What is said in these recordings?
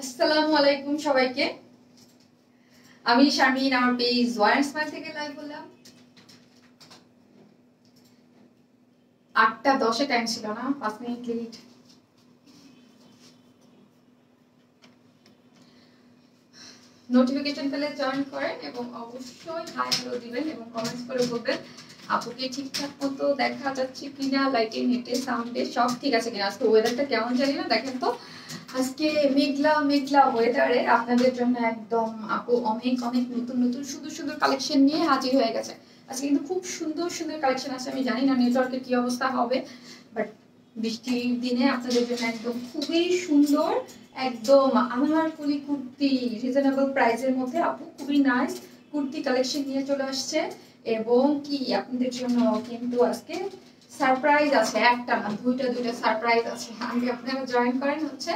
আসসালামু আলাইকুম সবাইকে। আমি শারমিন, আমার পেজ ওয়ান স্মাইল থেকে লাইভ বললাম। 8টা 10-এ টাইম ছিল না, 5 মিনিট লেট। নোটিফিকেশন পেলে জয়েন করেন এবং অবশ্যই হাই হ্যালো দিবেন এবং কমেন্টস করে বলবেন আপুকে ঠিকঠাক মতো দেখা যাচ্ছে কিনা, লাইটে নেটে সাউন্ডে সব ঠিক আছে কিনা। আজকে ওয়েদারটা কেমন জানি না, দেখেন তো আজকে মেঘলা মেঘলা ওয়েদারে আপনাদের জন্য একদম আপু অনেক অনেক নতুন নতুন সুন্দর সুন্দর কালেকশন নিয়ে হাজির হয়ে গেছে। আজকে কিন্তু খুব সুন্দর সুন্দর কালেকশন আছে। আমি জানি না নেটওয়ার্কের কি অবস্থা হবে, বাট বৃষ্টির দিনে আপনাদের জন্য একদম খুবই সুন্দর একদম আনারকলি কুর্তি রিজনেবল প্রাইসের মধ্যে আপু খুবই নাইস কুর্তি কালেকশন নিয়ে চলে আসছে। এবং কি আপনাদের জন্য কিন্তু আজকে সারপ্রাইজ আছে, একটা না দুইটা সারপ্রাইজ আছে। আগে আপনারা জয়েন করেন হচ্ছে,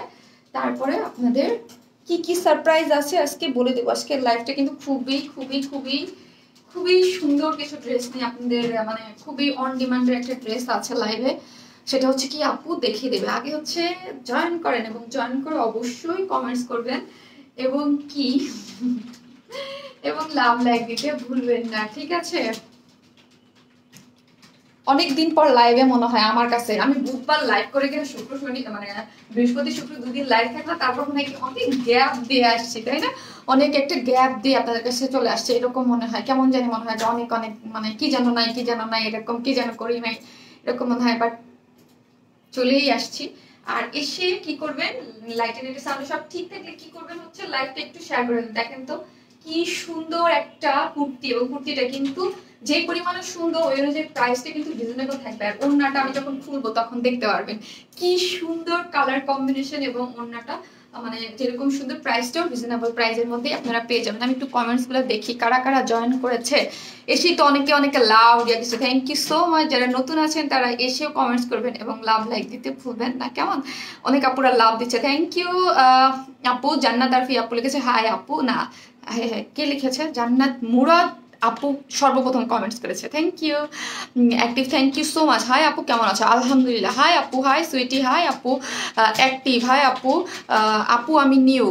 তারপরে আপনাদের কি কি সারপ্রাইজ আছে আজকে বলে দেবো। আজকের লাইভটা কিন্তু খুবই খুবই খুবই খুবই সুন্দর কিছু ড্রেস নিয়ে আপনাদের মানে খুবই অন ডিমান্ডের একটা ড্রেস আছে লাইভে। সেটা হচ্ছে কি আপু দেখিয়ে দেবে। আগে হচ্ছে জয়েন করেন এবং জয়েন করে অবশ্যই কমেন্টস করবেন এবং কি এবং লাভ লাইক দিতে ভুলবেন না, ঠিক আছে? অনেকদিন পর লাইভে মনে হয় আমার কাছে, আমি বুধবার লাইভ করে গেলে শুক্র শনি মানে বৃহস্পতি শুক্র দুদিন লাইভ থাকলে তারপর মনে হয় অনেক গ্যাপ দিয়ে আসছি, তাই না? অনেক একটা গ্যাপ দিয়ে আপনাদের কাছে চলে আসছে এরকম মনে হয়। কেমন জানি মনে হয় যে অনেক অনেক মানে কি যেন নাই এরকম কি যেন করি নাই এরকম মনে হয়, বাট চলেই আসছি। আর এসে কি করবেন, লাইট এন্ড সাউন্ড সব ঠিক থাকলে কি করবেন হচ্ছে লাইভটা একটু শেয়ার করে দেখেন তো কি সুন্দর একটা কুর্তি। এবং কুর্তিটা কিন্তু যে পরিমাণে সুন্দর ওই অনুযায়ী প্রাইসটা কিন্তু রিজনেবল থাকবে। আর ওড়নাটা আমি যখন খুলবো তখন দেখতে পারবেন কি সুন্দর কালার কম্বিনেশন এবং ওড়নাটা মানে যেরকম সুন্দর প্রাইসটাও রিজনেবল প্রাইসের মধ্যে আপনারা পেয়ে যাবেন। আমি একটু কমেন্টস গুলো দেখি কারা কারা জয়েন করেছে। এসেই তো অনেকে লাভ দিয়ে দিচ্ছে, থ্যাংক ইউ সো মাচ। যারা নতুন আছেন তারা এসেও কমেন্টস করবেন এবং লাভ লাইক দিতে ভুলবেন না, কেমন? অনেক আপুরা লাভ দিচ্ছে, থ্যাংক ইউ। আপু জান্নাত আরফি আপু লিখেছে হাই আপু, না হ্যাঁ কে লিখেছে? জান্নাত মুরাদ আপু সর্বপ্রথম কমেন্টস করেছে, thank you. Active thank you so much. Hi আপু কেমন আছো? আলহামদুলিল্লাহ। হাই আপু, হাই সুইটি, হাই আপু অ্যাক্টিভ, হাই আপু। আপু আমি new.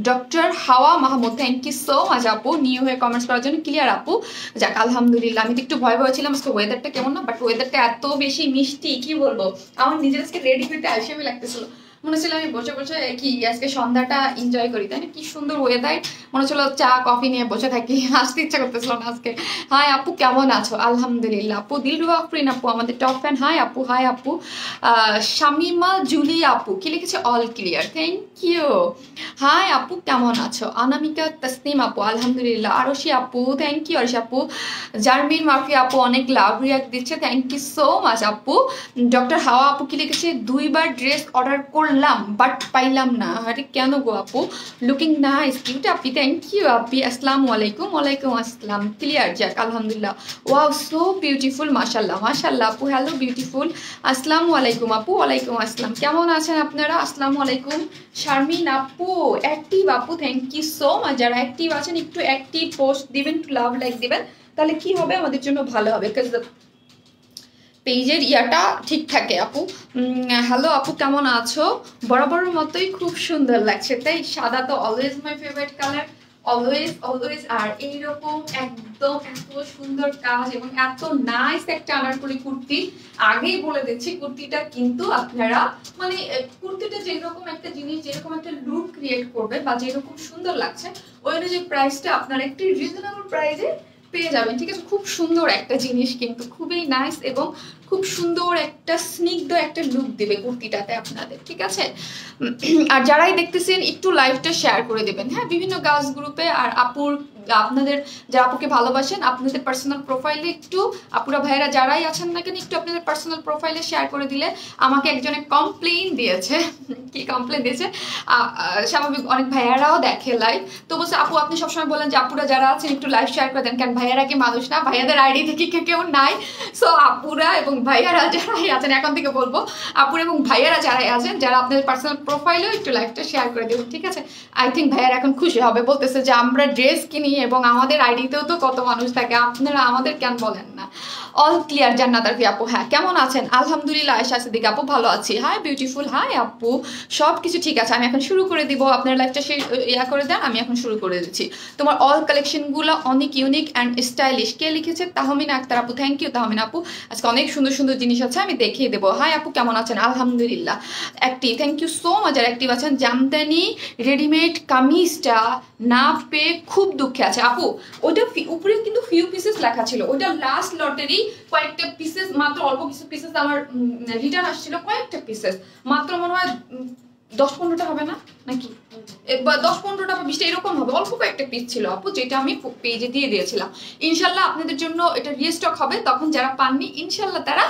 Doctor Hawa Mahmud thank you so much আপু নিউ হয়ে কমেন্টস করার জন্য। ক্লিয়ার আপু, যাক আলহামদুলিল্লাহ। আমি তো একটু ভয় ছিলাম আজকে ওয়েদারটা কেমন না, বাট ওয়েদারটা এত বেশি মিষ্টি কি বলবো। আমার নিজের আজকে রেডি করতে আলসেমি লাগতেছিল, মনে হচ্ছিল আমি বসে বসে কি আজকে সন্ধ্যাটা এনজয় করি, তাই না? কি সুন্দর ওয়েদার, মনে হচ্ছিল চা কফি নিয়ে বসে থাকি, আসতে ইচ্ছা করতেছিল না আজকে। হাই আপু কেমন আছো? আলহামদুলিল্লাহ আপু। দিলরুবা আফরিন আপু আমাদের টপ ফ্যান, হাই আপু। হাই আপু। শামিমা জুলি আপু কি লিখেছে? All clear, thank you. Hi আপু কেমন আছো? অনামিকা তসনিম আপু আলহামদুলিল্লাহ। আরশি আপু থ্যাংক ইউ। আরশি আপু। জারমিন মার্ফি আপু অনেক লাভ রিয়াক্ট দিচ্ছে, থ্যাংক ইউ সো মাচ আপু। ডক্টর হাওয়া আপু কি লিখেছে? 2বার ড্রেস অর্ডার করলাম বাট পাইলাম না, আরে কেন গো আপু? Looking nice cute Api, thank you আপি। আসসালামু আলাইকুম। ওয়ালাইকুম আসসালাম। ক্লিয়ার, যাক আলহামদুলিল্লাহ। ওয়াও সো বিউটিফুল, মাশাল্লাহ মাশাল্লাহ আপু। Hello beautiful. আসসালামু আলাইকুম আপু। ওয়ালাইকুম আসসালাম। কেমন আছেন আপনারা? আসসালামু আলাইকুম। শারমিন আপু অ্যাক্টিভ আপু, থ্যাংক ইউ সো মাচ। যারা অ্যাক্টিভ আছেন একটু অ্যাক্টিভ পোস্ট দিবেন, একটু লাভ লাইক দিবেন, তাহলে কি হবে আমাদের জন্য ভালো হবে, পেজের ইয়াটা ঠিক থাকে আপু। হ্যালো আপু কেমন আছো? বরাবরের মতোই খুব সুন্দর লাগছে, তাই সাদা তো always my favourite colour, always always. আর এইরকম একদম এত সুন্দর কাজ এবং এত নাইস একটা আনারকলি কুর্তি। আগেই বলে দিচ্ছি কুর্তিটা কিন্তু আপনারা মানে কুর্তিটা যেরকম একটা জিনিস যেরকম একটা লুক ক্রিয়েট করবে বা যেরকম সুন্দর লাগছে ওই অনুযায়ী প্রাইসটা আপনারা একটি রিজনেবল প্রাইসে পেয়ে যাবেন, ঠিক আছে? খুব সুন্দর একটা জিনিস কিন্তু খুবই নাইস এবং খুব সুন্দর একটা স্নিগ্ধ একটা লুক দেবে কুর্তিটাতে আপনাদের, ঠিক আছে? আর যারাই দেখতেছেন একটু লাইভটা শেয়ার করে দেবেন, হ্যাঁ, বিভিন্ন গার্লস গ্রুপে। আর আপুর আপনাদের যারা আপুকে ভালোবাসেন আপনাদের পার্সোনাল প্রোফাইলে একটু আপুরা ভাইয়েরা যারাই আছেন না কেন একটু আপনাদের পার্সোনাল প্রোফাইলে শেয়ার করে দিলে। আমাকে একজনে কমপ্লেইন দিয়েছে, কি কমপ্লেইন দিয়েছে, স্বাভাবিক অনেক ভাইয়ারাও দেখে লাইভ, তো বলছে আপু আপনি সবসময় বলেন যে আপুরা যারা আছেন একটু লাইভ শেয়ার করে দেন, কারণ ভাইয়ারা কি মানুষ না? ভাইয়াদের আইডি থেকে কেউ নাই। সো আপুরা এবং ভাইয়ারা যারাই আছেন, এখন থেকে বলবো আপুরা এবং ভাইয়ারা যারাই আছেন যারা আপনাদের পার্সোনাল প্রোফাইলেও একটু লাইভটা শেয়ার করে দেবেন, ঠিক আছে? আই থিঙ্ক ভাইয়ারা এখন খুশি হবে, বলতেছে যে আমরা ড্রেস কিনি এবং আমাদের আইডিতেও তো কত মানুষ থাকে, আপনারা আমাদের কেন বলেন না? অল ক্লিয়ার জান্নাত আরফি আপু, হ্যাঁ কেমন আছেন? আলহামদুলিল্লাহ। আয়েশা সিদ্দিক আপু ভালো আছি। হাই বিউটিফুল, হাই আপু, সব কিছু ঠিক আছে। আমি এখন শুরু করে দিব, আপনার লাইফটা ইয়া করে দেন, আমি এখন শুরু করে দিচ্ছি। তোমার অল কালেকশনগুলো অনেক ইউনিক অ্যান্ড স্টাইলিশ। কে লিখেছে? তাহমিনা আক্তার আপু, থ্যাংক ইউ তাহমিনা আপু। আজকে অনেক সুন্দর সুন্দর জিনিস আছে, আমি দেখিয়ে দেবো। হাই আপু কেমন আছেন? আলহামদুলিল্লাহ। Active, thank you so much আর অ্যাক্টিভ আছেন। জামদানি রেডিমেড কামিজটা না পেয়ে খুব দুঃখে আছে আপু। ওইটা উপরে কিন্তু ফিউ পিসেস লেখা ছিল, ওইটা লাস্ট লটেরই কয়েকটা পিসেস, মাত্র অল্প কিছু পিসেস আমার রিটার্ন আসছিল, কয়েকটা পিসেস মাত্র, মনে হয় 10-15টা হবে না নাকি, 10-15টা বা 20টা এরকম হবে, অল্প কয়েকটা পিস ছিল আপু, যেটা আমি পেজে দিয়ে দিয়েছিলাম। ইনশাল্লাহ আপনাদের জন্য এটা রিস্টক হবে, তখন যারা পাননি ইনশাল্লাহ তারা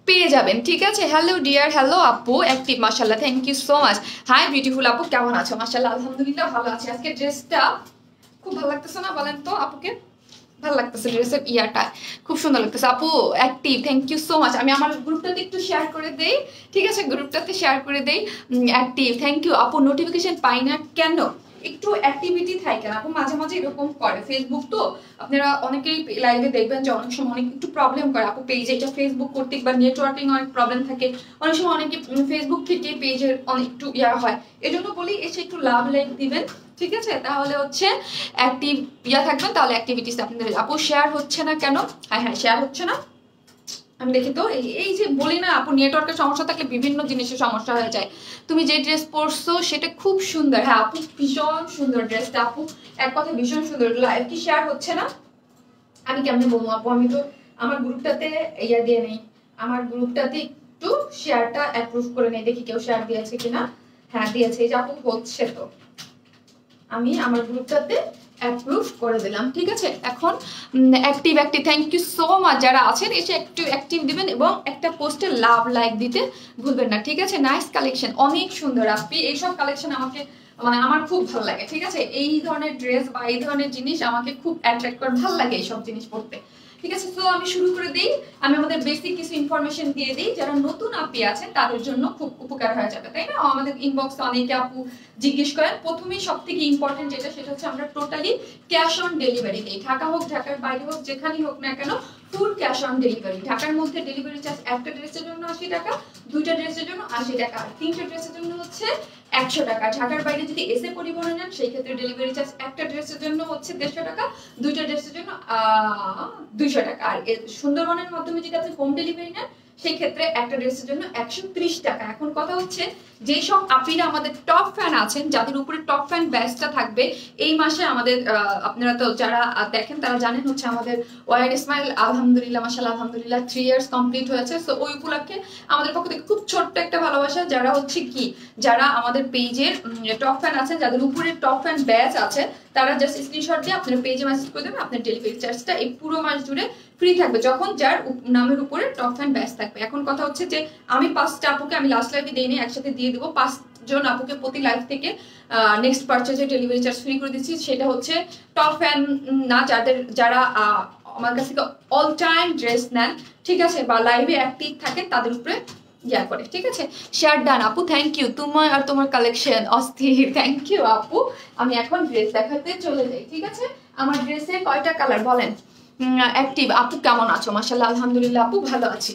পেয়ে যাবেন, ঠিক আছে? হ্যালো ডিয়ার, হ্যালো আপু অ্যাক্টিভ, মাশাআল্লাহ, thank you so much. Hi beautiful আপু কেমন আছো? মাশাআল্লাহ আলহামদুলিল্লাহ ভালো আছি। আজকে ড্রেসটা খুব ভালো লাগতেছে না বলেন তো? আপুকে ভালো লাগতেছে ড্রেসের ইয়াটা, খুব সুন্দর লাগতেছে আপু। Active, thank you so much. আমি আমার গ্রুপটাতে একটু শেয়ার করে দেই, ঠিক আছে? গ্রুপটাতে শেয়ার করে দেই। অ্যাক্টিভ, থ্যাংক ইউ আপু। নোটিফিকেশন পাই না কেন? একটু অ্যাক্টিভিটি থাকে না আপু, মাঝে মাঝে এরকম করে। ফেসবুক তো আপনারা অনেকেই লাইভে দেখবেন যে অনেক সময় অনেক একটু প্রবলেম করে আপু পেজে, এটা ফেসবুক কর্তৃক বা নেটওয়ার্কিং অনেক প্রবলেম থাকে, অনেক সময় অনেকে ফেসবুক থেকে পেজের অনেক একটু ইয়া হয়। এজন্য বলি এসে একটু লাভ লাইক দিবেন, ঠিক আছে? তাহলে হচ্ছে অ্যাক্টিভ ইয়া থাকবেন, তাহলে অ্যাক্টিভিটিস আপনাদের। আপু শেয়ার হচ্ছে না কেন? হ্যাঁ হ্যাঁ শেয়ার হচ্ছে না, আমি দেখি তো। এই যে বলি না আপু, নেটওয়ার্কের সমস্যা থাকলে বিভিন্ন জিনিসের সমস্যা হয়ে যায়। তুমি যে ড্রেস পরছো সেটা খুব সুন্দর, হ্যাঁ আপু ভীষণ সুন্দর ড্রেসটা আপু, এক কথা ভীষণ সুন্দর। লাইভ কি শেয়ার হচ্ছে না? আমি কেমনে বলবো আপু, আমি তো আমার গ্রুপটাতে ইয়া দিয়ে নেই, আমার গ্রুপটাতে একটু শেয়ারটা অ্যাপ্রুভ করে নেই, দেখি কেউ শেয়ার দিয়েছে কিনা। হ্যাঁ দিয়েছে, এই যে আপু হচ্ছে, তো আমি আমার গ্রুপটাতে অ্যাপ্রুভ করে দিলাম, ঠিক আছে? এখন active, thank you so much. যারা আছেন এসে একটু অ্যাক্টিভ দিবেন এবং একটা পোস্টে লাভ লাইক দিতে ভুলবেন না, ঠিক আছে? নাইস কালেকশন, অনেক সুন্দর আপনি। এইসব কালেকশন আমাকে মানে আমার খুব ভালো লাগে, ঠিক আছে? এই ধরনের ড্রেস বা এই ধরনের জিনিস আমাকে খুব অ্যাট্রাক্ট করে, ভালো লাগে এইসব জিনিস পড়তে, ঠিক আছে? তো আমি শুরু করে দিই। আমি আমাদের বেসিক কিছু ইনফরমেশন দিয়ে দিই, যারা নতুন আপি আছেন তাদের জন্য খুব উপকার হয়ে যাবে, তাই না? আমাদের ইনবক্সে অনেকে আপু জিজ্ঞেস করেন। প্রথমেই সব থেকে ইম্পর্টেন্ট যেটা, সেটা হচ্ছে আমরা টোটালি ক্যাশ অন ডেলিভারি দিই। ঢাকা হোক, ঢাকার বাইরে হোক, যেখানেই হোক না কেন, ফুল ক্যাশ অন ডেলিভারি। ঢাকার মধ্যে ডেলিভারি চার্জ একটা ড্রেসের জন্য 80 টাকা, দুইটা ড্রেসের জন্য 80 টাকা, আর তিনটা ড্রেসের জন্য হচ্ছে 100 টাকা। ঢাকার বাইরে যদি এসে পরিবহনে নেন সেই ক্ষেত্রে ডেলিভারি চার্জ একটা ড্রেসের জন্য হচ্ছে 150 টাকা, দুইটা ড্রেসের জন্য 200 টাকা। আর সুন্দরবনের মাধ্যমে যদি আপনি হোম ডেলিভারি নেন সেই ক্ষেত্রে একটা ড্রেসের জন্য 130 টাকা। এখন কথা হচ্ছে, যেই সব আপিরা আমাদের টপ ফ্যান আছেন, যাদের উপরে টপ ফ্যান ব্যাচটা থাকবে এই মাসে আমাদের, আপনারা তো যারা দেখেন তারা জানেন হচ্ছে আমাদের ওয়াইড স্মাইল আলহামদুলিল্লাহ মাশাআল্লাহ আলহামদুলিল্লাহ 3 ইয়ার্স কমপ্লিট হয়েছে। সো ওই উপলক্ষে আমাদের পক্ষ থেকে খুব ছোট্ট একটা ভালোবাসা, যারা হচ্ছে কি, যারা আমাদের পেজের টপ ফ্যান আছেন, যাদের উপরে টপ ফ্যান ব্যাচ আছে, তারা জাস্ট স্ক্রিনশট দিয়ে আপনার পেজে মেসেজ করে দেবেন, আপনার ডেলিভারি চার্জটা এই পুরো মাস জুড়ে ফ্রি থাকবে, যখন যার নামের উপরে টপ ফ্যান ব্যাচ থাকবে। এখন কথা হচ্ছে যে আমি 5টা আপুকে, আমি লাস্ট লাইভে দেইনি, একসাথে দিয়ে দিব 5 জন আপুকে প্রতি লাইভ থেকে নেক্সট পারচেজে ডেলিভারি চার্জ ফ্রি করে দিচ্ছি। সেটা হচ্ছে টপ ফ্যান না, যারা আমার কাছ থেকে অল টাইম ড্রেস নেন, ঠিক আছে, বা লাইভে অ্যাক্টিভ থাকে, তাদের উপরে ইয়া করে, ঠিক আছে? শেয়ার ডান আপু, থ্যাংক ইউ। তোমার আর তোমার কালেকশন অস্থির, থ্যাংক ইউ আপু। আমি এখন ড্রেস দেখাতে চলে যাই, ঠিক আছে? আমার ড্রেসে কয়টা কালার বলেন? অ্যাক্টিভ আপু কেমন আছো? মাশাআল্লাহ আলহামদুলিল্লাহ আপু ভালো আছি।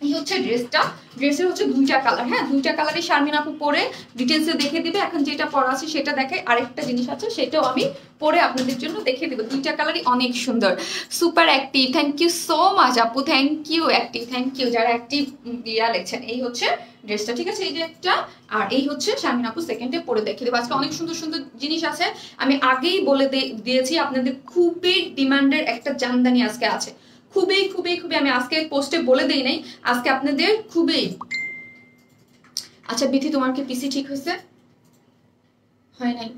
এই হচ্ছে ড্রেসটা, ড্রেসের হচ্ছে 2টা কালার, হ্যাঁ 2টা কালারই শারমিন আপু পরে ডিটেলসে দেখে দিবে। এখন যেটা পরা আছে সেটা দেখাই, আরেকটা জিনিস আছে সেটাও আমি পরে আপনাদের জন্য দেখে দেবো। 2টা কালারই অনেক সুন্দর, super active, thank you so much আপু, thank you active, thank you যারা অ্যাক্টিভ দিয়া লেখছেন। এই হচ্ছে ড্রেসটা, ঠিক আছে? এই যে একটা, আর এই হচ্ছে শারমিন আপু সেকেন্ডে পরে দেখিয়ে দেবো। আজকে অনেক সুন্দর সুন্দর জিনিস আছে, আমি আগেই বলে দিয়েছি আপনাদের, খুবই ডিমান্ডের একটা জামদানি আজকে আছে, খুবই খুবই খুবই, আমি আজকে পোস্টে বলে দেই নাই, আজকে আপনাদের খুবই। আচ্ছা বিথি, তোমার কি পিসি ঠিক হয়েছে? হয় নাই,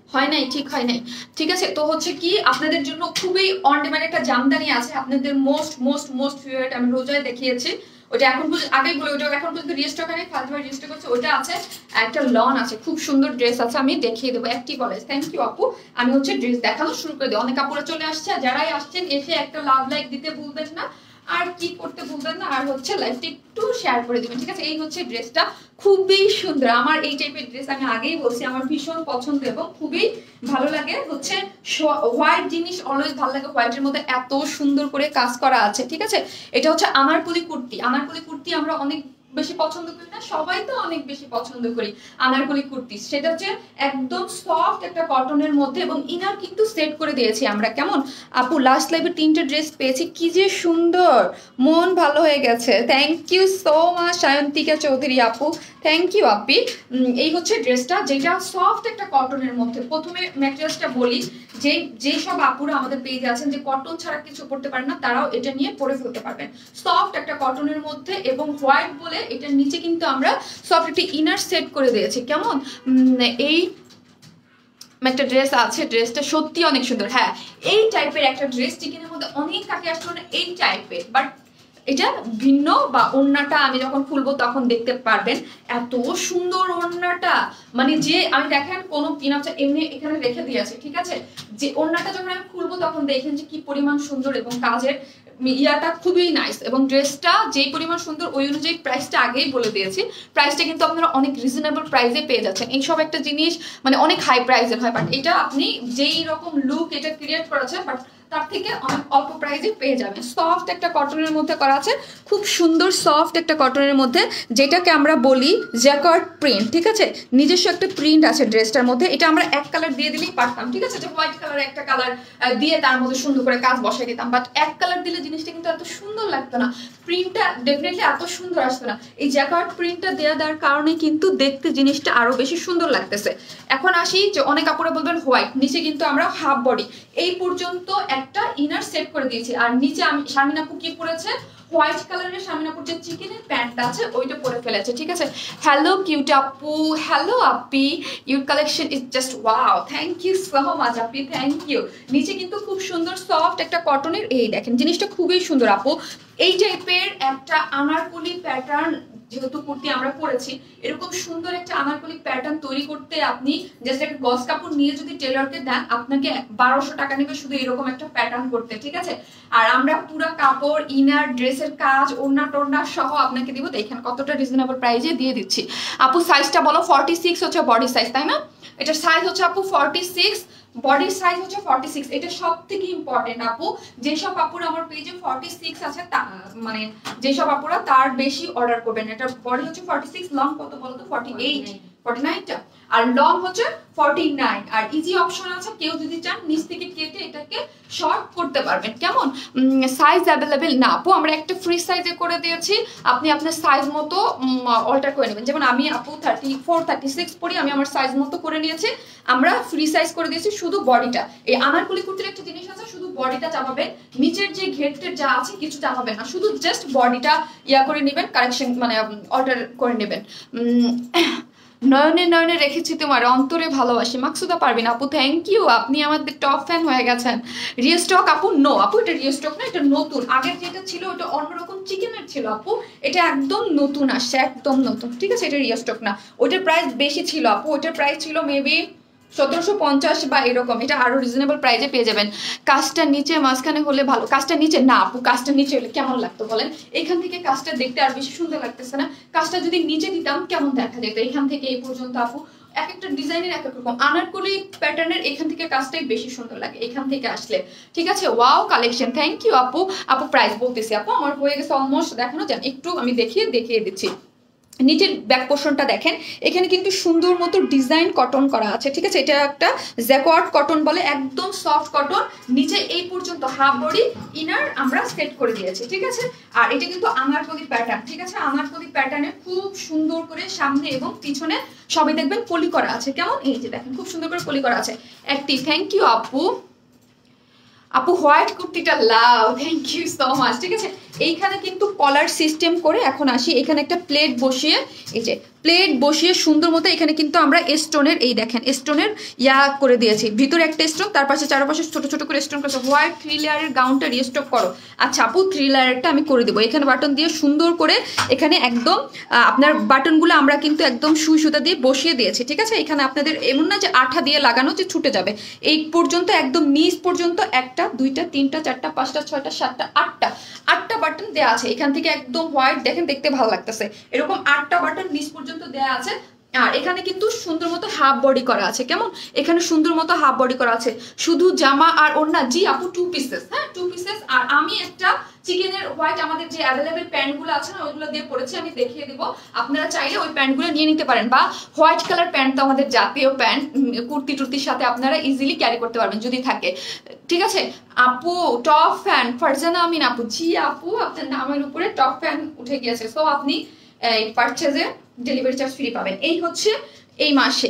হয় নাই, ঠিক হয় নাই, ঠিক আছে? তো হচ্ছে কি, আপনাদের জন্য খুবই অন ডিমান্ড একটা জামদানি আছে, আপনাদের মোস্ট মোস্ট মোস্ট ফেভারিট। আমি রোজায় দেখিয়েছি, ওটা এখন আগেই বলে, ওটা এখন পর্যন্ত রিস্টক হয়নি, ফার্স্টবার রিস্টক করছে, ওটা আছে। একটা লন আছে, খুব সুন্দর ড্রেস আছে, আমি দেখিয়ে দেবো। অ্যাক্টিভ কলেজ, থ্যাংক ইউ আপু। আমি হচ্ছে ড্রেস দেখানো শুরু করে দিই, অনেক আপুরা চলে আসছে, যারাই আসছেন এসে একটা লাভ লাইক দিতে ভুলবেন না, আর কি করতে ভুলবেন ভুলবেন না, আর হচ্ছে লাইভটা একটু শেয়ার করে দিবেন, ঠিক আছে? এই হচ্ছে ড্রেসটা, খুবই সুন্দর। আমার এই টাইপের ড্রেস আমি আগেই বলছি আমার ভীষণ পছন্দ এবং খুবই ভালো লাগে। হচ্ছে হোয়াইট জিনিস অলওয়েজ ভালো লাগে, হোয়াইটের মধ্যে এত সুন্দর করে কাজ করা আছে, ঠিক আছে? এটা হচ্ছে আনারকলি কুর্তি। আনারকলি কুর্তি আমরা অনেক বেশি পছন্দ করি না, সবাই তো অনেক বেশি পছন্দ করি আনারকলি কুর্তি। সেটা হচ্ছে একদম সফট একটা কটনের মধ্যে এবং ইনার কিন্তু সেট করে দিয়েছি আমরা। কেমন আপু লাস্ট লাইভে 3টে ড্রেস পেয়েছি, কি যে সুন্দর, মন ভালো হয়ে গেছে। Thank you so much Sayantika Chowdhury আপু, থ্যাংক ইউ আপি। এই হচ্ছে ড্রেসটা, যেটা সফট একটা কটনের মধ্যে। প্রথমে ম্যাটেরিয়ালসটা বলি, যে সব আপুরা আমাদের পেজে আছেন যে কটন ছাড়া কিছু পড়তে পারেন না, তারাও এটা নিয়ে পরে ফেলতে পারবেন। সফট একটা কটনের মধ্যে এবং হোয়াইট বলে এটার নিচে কিন্তু আমরা সফট একটা ইনার সেট করে দিয়েছি। কেমন এই একটা ড্রেস আছে, ড্রেসটা সত্যি অনেক সুন্দর। হ্যাঁ, এই টাইপের একটা ড্রেস চিকেনের মধ্যে অনেক কাকে আসলো না, এই টাইপের, বাট এটা ভিন্ন। বা ওড়নাটা আমি যখন খুলবো তখন দেখতে পারবেন এত সুন্দর ওড়নাটা, মানে যে আমি দেখেন কোনো পিনাপটা এমনি এখানে রেখে দিয়েছে, ঠিক আছে? যে ওড়নাটা যখন আমি খুলবো তখন দেখেন যে কি পরিমাণ সুন্দর এবং কাজের ইয়াটা খুবই নাইস। এবং ড্রেসটা যেই পরিমাণ সুন্দর ওই অনুযায়ী প্রাইসটা আগেই বলে দিয়েছি, প্রাইসটা কিন্তু আপনারা অনেক রিজনেবল প্রাইসে পেয়ে যাচ্ছেন। এইসব একটা জিনিস মানে অনেক হাই প্রাইসের হয়, বাট এটা আপনি যেই রকম লুক এটা ক্রিয়েট করেছে বাট তার থেকে অনেক অল্প প্রাইসে পেয়ে যাবেন। সফট একটা কটনের মধ্যে করা আছে, খুব সুন্দর সফট একটা কটনের মধ্যে, যেটাকে আমরা বলি জ্যাকার্ড প্রিন্ট, ঠিক আছে? নিজস্ব একটা প্রিন্ট আছে ড্রেসটার মধ্যে। এটা আমরা এক কালার দিয়ে দিলেই পারতাম, ঠিক আছে? যে হোয়াইট কালার একটা কালার দিয়ে তার মধ্যে সুন্দর করে কাজ বসাই দিতাম, বাট এক কালার দিলে জিনিসটা কিন্তু এত সুন্দর লাগতো না, প্রিন্টটা ডেফিনেটলি এত সুন্দর আসতো না। এই জ্যাকার্ড প্রিন্টটা দেওয়ার কারণে কিন্তু দেখতে জিনিসটা আরো বেশি সুন্দর লাগতেছে। এখন আসি যে অনেক কাপড়ে বলবেন হোয়াইট, নিচে কিন্তু আমরা হাফ বডি এই পর্যন্ত একটা ইনার সেট করে দিয়েছি। আর নিচে আমি শারমিন আপু কি পরেছে, হোয়াইট কালারের শারমিন আপুর যে চিকেনের প্যান্টটা আছে ওইটা পরে ফেলেছে, ঠিক আছে? হ্যালো কিউট আপু, হ্যালো আপি, your collection is just wow, thank you so much আপি, থ্যাংক ইউ। নিচে কিন্তু খুব সুন্দর সফট একটা কটনের, এই দেখেন জিনিসটা খুবই সুন্দর আপু। এই টাইপের একটা আনারকলি প্যাটার্ন যেহেতু কুর্তি আমরা পরেছি, এরকম সুন্দর একটা আনারকলি প্যাটার্ন তৈরি করতে আপনি জাস্ট একটা গজ কাপড় নিয়ে যদি টেলরকে দেন, আপনাকে 1200 টাকা নেবে শুধু এরকম একটা প্যাটার্ন করতে, ঠিক আছে? আর আমরা পুরো কাপড়, ইনার, ড্রেসের কাজ, ওড়না টোড়না সহ আপনাকে দিব। দেখেন কতটা রিজনেবল প্রাইসে দিয়ে দিচ্ছি। আপু সাইজটা বলো, 46 হচ্ছে বডি সাইজ, তাই না? এটার সাইজ হচ্ছে আপু 46, বডির সাইজ হচ্ছে 46। এটা সব থেকে ইম্পর্টেন্ট আপু, যেসব আপুরা আমার পেজে 46 আছে মানে যেসব আপুরা তার বেশি অর্ডার করবেন। এটা বডি হচ্ছে 46, লং কত বলো তো? 48, 49টা, আর লং হচ্ছে 49। আর ইজি অপশন আছে, কেউ যদি চান নিচ থেকে কেটে এটাকে শর্ট করতে পারবেন। কেমন সাইজ অ্যাভেলেবেল না আপু, আমরা একটা ফ্রি সাইজে করে দিয়েছি, আপনি আপনার সাইজ মতো অল্টার করে নেবেন। যেমন আমি আপু 34, 36 পরি, আমি আমার সাইজ মতো করে নিয়েছি, আমরা ফ্রি সাইজ করে দিয়েছি শুধু বডিটা। এই আনারকলি কুর্তির একটা জিনিস আছে, শুধু বডিটা চাপাবেন, নিচের যে ঘেরটের যা আছে কিছু চাপাবেন না, শুধু জাস্ট বডিটা ইয়া করে নেবেন, কারেকশন মানে অল্টার করে নেবেন। নয়নে নয়নে রেখেছি তোমার, অন্তরে ভালোবাসি, মাকসুদা পারবেন আপু, থ্যাংক ইউ, আপনি আমাদের টপ ফ্যান হয়ে গেছেন। রিস্টক আপু, নো আপু এটা রিস্টক না, এটা নতুন। আগের যেটা ছিল ওটা অন্যরকম চিকেনের ছিল আপু, এটা একদম নতুন আসছে, একদম নতুন, ঠিক আছে? এটা রিস্টক না, ওইটার প্রাইস বেশি ছিল আপু, ওইটার প্রাইস ছিল মেবি 1750 বা এরকম, এটা আরো রিজনেবল প্রাইসে পেয়ে যাবেন। কাজটা নিচে মাঝখানে হলে ভালো, কাজটা নিচে না আপু, কাজটা নিচে হলে কেমন লাগতো বলেন? এখান থেকে কাজটা দেখতে আর বেশি সুন্দর লাগতেছে না? কাজটা যদি নিচে দিতাম কেমন দেখা যেত? এখান থেকে এই পর্যন্ত আপু এক একটা ডিজাইনের এক এক রকম, আনারকলি প্যাটার্নের এখান থেকে কাজটাই বেশি সুন্দর লাগে এখান থেকে আসলে, ঠিক আছে? ওয়াও কালেকশন, থ্যাংক ইউ আপু। আপু প্রাইস বলতেছি আপু, আমার হয়ে গেছে অলমোস্ট দেখানো, যান একটু আমি দেখিয়ে দিচ্ছি। নিচের ব্যাক পোর্শনটা দেখেন, এখানে কিন্তু সুন্দর মতো ডিজাইন কটন করা আছে, ঠিক আছে? এটা একটা জ্যাকওয়ার্ড কটন বলে, একদম সফট কটন, নিচে এই পর্যন্ত হাফ বডি ইনার আমরা সেট করে দিয়েছি, ঠিক আছে? আর এটা কিন্তু আনারকলি প্যাটার্ন, ঠিক আছে? আনারকলি প্যাটার্নে খুব সুন্দর করে সামনে এবং পিছনে সবই দেখবেন পলি করা আছে। কেমন এই যে দেখেন খুব সুন্দর করে পলি করা আছে। একটি থ্যাংক ইউ আপু। আপু হোয়াইট কুর্তিটা লাভ, থ্যাংক ইউ সো মাচ, ঠিক আছে? এইখানে কিন্তু কলার সিস্টেম করে, এখন আসি এখানে একটা প্লেট বসিয়ে, এই যে প্লেট বসিয়ে সুন্দর মতো এখানে কিন্তু আমরা স্টোনের, এই দেখেন স্টোনের ইয়া করে দিয়েছি, ভিতরে একটা স্টোন, তার পাশে চারপাশে ছোট ছোট করে স্টোন করেছে। হোয়াইট 3 লেয়ারের গাউনটা রিস্টক করো। আচ্ছা আপু 3 লেয়ারটা আমি করে দেবো, এখানে বাটন দিয়ে সুন্দর করে এখানে একদম আপনার বাটনগুলো আমরা কিন্তু একদম সুই সুতা দিয়ে বসিয়ে দিয়েছি, ঠিক আছে? এখানে আপনাদের এমন না যে আঠা দিয়ে লাগানো যে ছুটে যাবে, এই পর্যন্ত একদম নিচ পর্যন্ত 1টা 2টা 3টা 4টা 5টা 6টা 7টা 8টা বাটন দেয়া আছে, এখান থেকে একদম হোয়াইট দেখেন, দেখতে ভালো লাগতেছে। এরকম 8টা বাটন নিচ পর্যন্ত দেয়া আছে। আর এখানে কিন্তু সুন্দর মতো হাফ বডি করা আছে, কেমন, এখানে সুন্দর মতো হাফ বডি করা আছে। শুধু জামা আর ওড়না, জি আপু 2 পিসেস, হ্যাঁ 2 পিসেস। আর আমি একটা চিকেনের হোয়াইট আমাদের যে অ্যাভেলেবেল প্যান্টগুলো আছে না ওইগুলো দিয়ে পরেছি, আমি দেখিয়ে দিব, আপনারা চাইলে ওই প্যান্টগুলো নিয়ে নিতে পারেন। বা হোয়াইট কালার প্যান্ট তো আমাদের জাতীয় প্যান্ট, কুর্তি টুর্তির সাথে আপনারা ইজিলি ক্যারি করতে পারবেন যদি থাকে, ঠিক আছে। আপু টপ ফ্যান ফারজানা আমিন আপু, জি আপু আপনার নামের উপরে টপ ফ্যান উঠে গিয়েছে, সো আপনি এই পারচেজে ডেলিভারি চার্জ ফ্রি পাবেন। এই হচ্ছে এই মাসে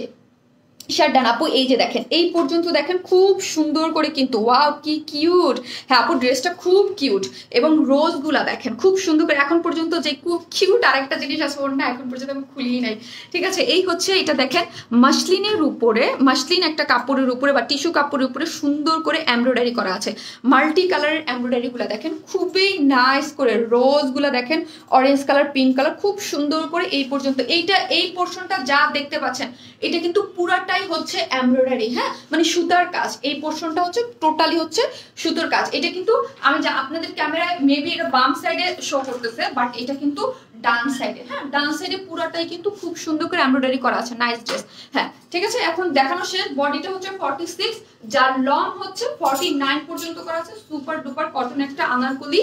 শার্ট ডান আপু। এই যে দেখেন এই পর্যন্ত দেখেন খুব সুন্দর করে কিন্তু, ওয়াও কি কিউট। হ্যাঁ আপু ড্রেসটা খুব কিউট, এবং রোজগুলা দেখেন খুব সুন্দর করে। এখন পর্যন্ত যে খুব কিউট আরেকটা জিনিস আছে ওর না, এখন পর্যন্ত আমি খুলিই নাই, ঠিক আছে। এই হচ্ছে এটা দেখেন মাসলিনের উপরে, মাসলিন একটা কাপড়ের উপরে বা টিস্যু কাপড়ের উপরে সুন্দর করে এমব্রয়ডারি করা আছে। মাল্টি কালারের এমব্রয়ডারি গুলা দেখেন খুবই নাইস করে, রোজগুলা দেখেন অরেঞ্জ কালার, পিঙ্ক কালার, খুব সুন্দর করে এই পর্যন্ত। এইটা এই পোর্শনটা যা দেখতে পাচ্ছেন এটা কিন্তু পুরাটাই হচ্ছে এমব্রয়ডারি, হ্যাঁ মানে সুতার কাজ। এই পোর্শনটা হচ্ছে টোটালি হচ্ছে সুতার কাজ। এটা কিন্তু আমি যা আপনাদের ক্যামেরায় মেবি এটা বাম সাইডে শো করতেছে, বাট এটা কিন্তু ডান সাইডে, হ্যাঁ ডান সাইডে পুরাটাই কিন্তু খুব সুন্দর করে এমব্রয়ডারি করা আছে, নাইস ড্রেস। হ্যাঁ ঠিক আছে, এখন দেখানো শেষ। বডিটা হচ্ছে 46, যার লং হচ্ছে 49 পর্যন্ত করা আছে। সুপার ডুপার কটন একটা আনারকলি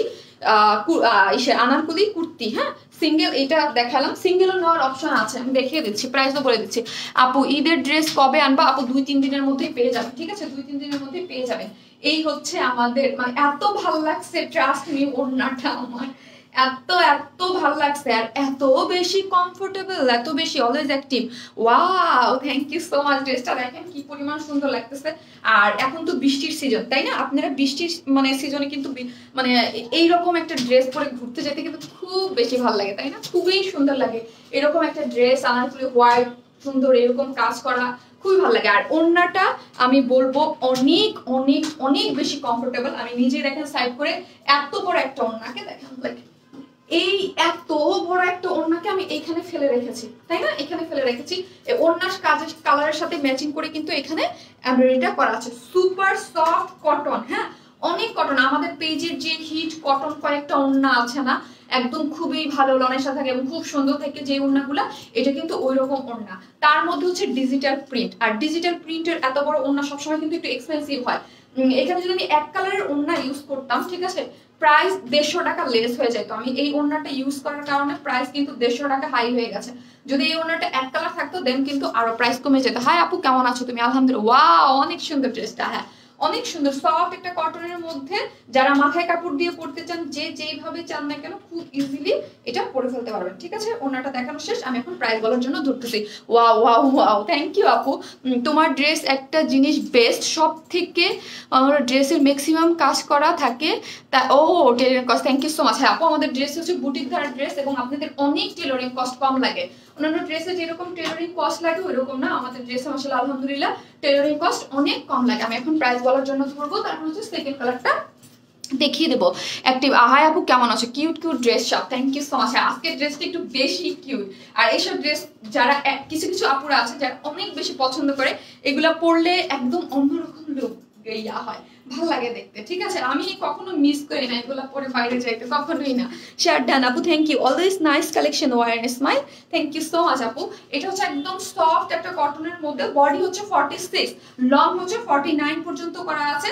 আনারকলি কুর্তি, হ্যাঁ সিঙ্গেল এটা দেখালাম, সিঙ্গেলও নেওয়ার অপশন আছে, আমি দেখিয়ে দিচ্ছি, প্রাইসও বলে দিচ্ছি। আপু ঈদের ড্রেস কবে আনবা? আপু 2-3 দিনের মধ্যেই পেয়ে যাবেন, ঠিক আছে 2-3 দিনের মধ্যেই পেয়ে যাবেন। এই হচ্ছে আমাদের, মানে এত ভালো লাগছে, ট্রাস্ট মি ওড়নাটা আমার এত এত ভালো লাগছে, আর এত বেশি কমফোর্টেবল, এত বেশি always active. Wow thank you so much. ড্রেসটা দেখেন কি পরিমাণ সুন্দর লাগতেছে। আর এখন তো বৃষ্টির সিজন, তাই না? আপনারা বৃষ্টির মানে সিজনে কিন্তু মানে এইরকম একটা ড্রেস পরে ঘুরতে যেতে কিন্তু খুব বেশি ভালো লাগে, তাই না? খুবই সুন্দর লাগে এরকম একটা ড্রেস, আনারকলি হোয়াইট সুন্দর এরকম কাজ করা, খুবই ভালো লাগে। আর ওড়নাটা আমি বলবো অনেক অনেক অনেক বেশি কমফোর্টেবল। আমি নিজে দেখেন সাইড করে এত বড় একটা ওড়নাকে দেখেন, লাইক এই এত বড় একটা ওড়নাকে আমি এখানে ফেলে রেখেছি, তাই না? এখানে ফেলে রেখেছি। ওড়নার কাজের কালারের সাথে ম্যাচিং করে কিন্তু এখানে এমব্রয়ডারিটা করা আছে। সুপার সফট কটন, হ্যাঁ অনেক কটন। আমাদের পেজের যে হিট কটন কয়েকটা ওড়না আছে না, একদম খুবই ভালো লনের সাথে থাকে এবং খুব সুন্দর থাকে যে ওড়নাগুলা, এটা কিন্তু ওই রকম ওড়না। তার মধ্যে হচ্ছে ডিজিটাল প্রিন্ট, আর ডিজিটাল প্রিন্টের এত বড় ওড়না সবসময় কিন্তু একটু এক্সপেন্সিভ হয়। এখানে যদি আমি এক কালারের ওড়না ইউজ করতাম, ঠিক আছে, প্রাইস 150 টাকা লেস হয়ে যায়। তো আমি এই ওড়নাটা ইউজ করার কারণে প্রাইস কিন্তু 150 টাকা হাই হয়ে গেছে। যদি এই ওড়নাটা এক কালার থাকতো দেন কিন্তু আরো প্রাইস কমে যেত। হাই আপু কেমন আছো তুমি? আলহামদুলিল্লাহ। ওয়াও অনেক সুন্দর ড্রেসটা, হ্যাঁ অনেক সুন্দর সফট একটা কটনের মধ্যে। যারা মাথায় কাপড় দিয়ে পরতে চান, যে যেইভাবে চান না কেন খুব ইজিলি এটা পরে ফেলতে পারবেন, ঠিক আছে। ওড়নাটা দেখানো শেষ, আমি এখন প্রাইস বলার জন্য ধরতেছি। Wow wow wow thank you আপু। তোমার ড্রেস একটা জিনিস বেস্ট, সব থেকে ড্রেসের ম্যাক্সিমাম কাজ করা থাকে তা। ও tailoring cost, thank you so much. হ্যাঁ আপু আমাদের ড্রেস হচ্ছে বুটিক ধারা ড্রেস, এবং আপনাদের অনেক টেলারিং কস্ট কম লাগে। অন্যান্য ড্রেসে যেরকম টেলারিং কস্ট লাগে ওইরকম না, আমাদের ড্রেসে মাশাআল্লাহ আলহামদুলিল্লাহ টেলারিং কস্ট অনেক কম লাগে। আমি এখন প্রাইস বলার জন্য ধরবো, তারপর হচ্ছে সেকেন্ড কালারটা দেখিয়ে দেবো। অ্যাক্টিভ হাই আপু কেমন আছো? কিউট কিউট ড্রেস সব, থ্যাংক ইউ সো মাচ। আজকের ড্রেসটা একটু বেশি কিউট। আর এইসব ড্রেস যারা কিছু কিছু আপুরা আছে যারা অনেক বেশি পছন্দ করে, এগুলা পরলে একদম অন্যরকম লুক ইয়া হয়, ভালো লাগে দেখতে, ঠিক আছে। আমি কখনো মিস করি না এগুলো পরে বাইরে যাইতে, কখনোই না। শেয়ার ডান আপু, thank you. Always nice collection, wear smile, thank you so much আপু। এটা হচ্ছে একদম সফট একটা কটনের মধ্যে, বডি হচ্ছে 46, লং হচ্ছে 49 পর্যন্ত করা আছে।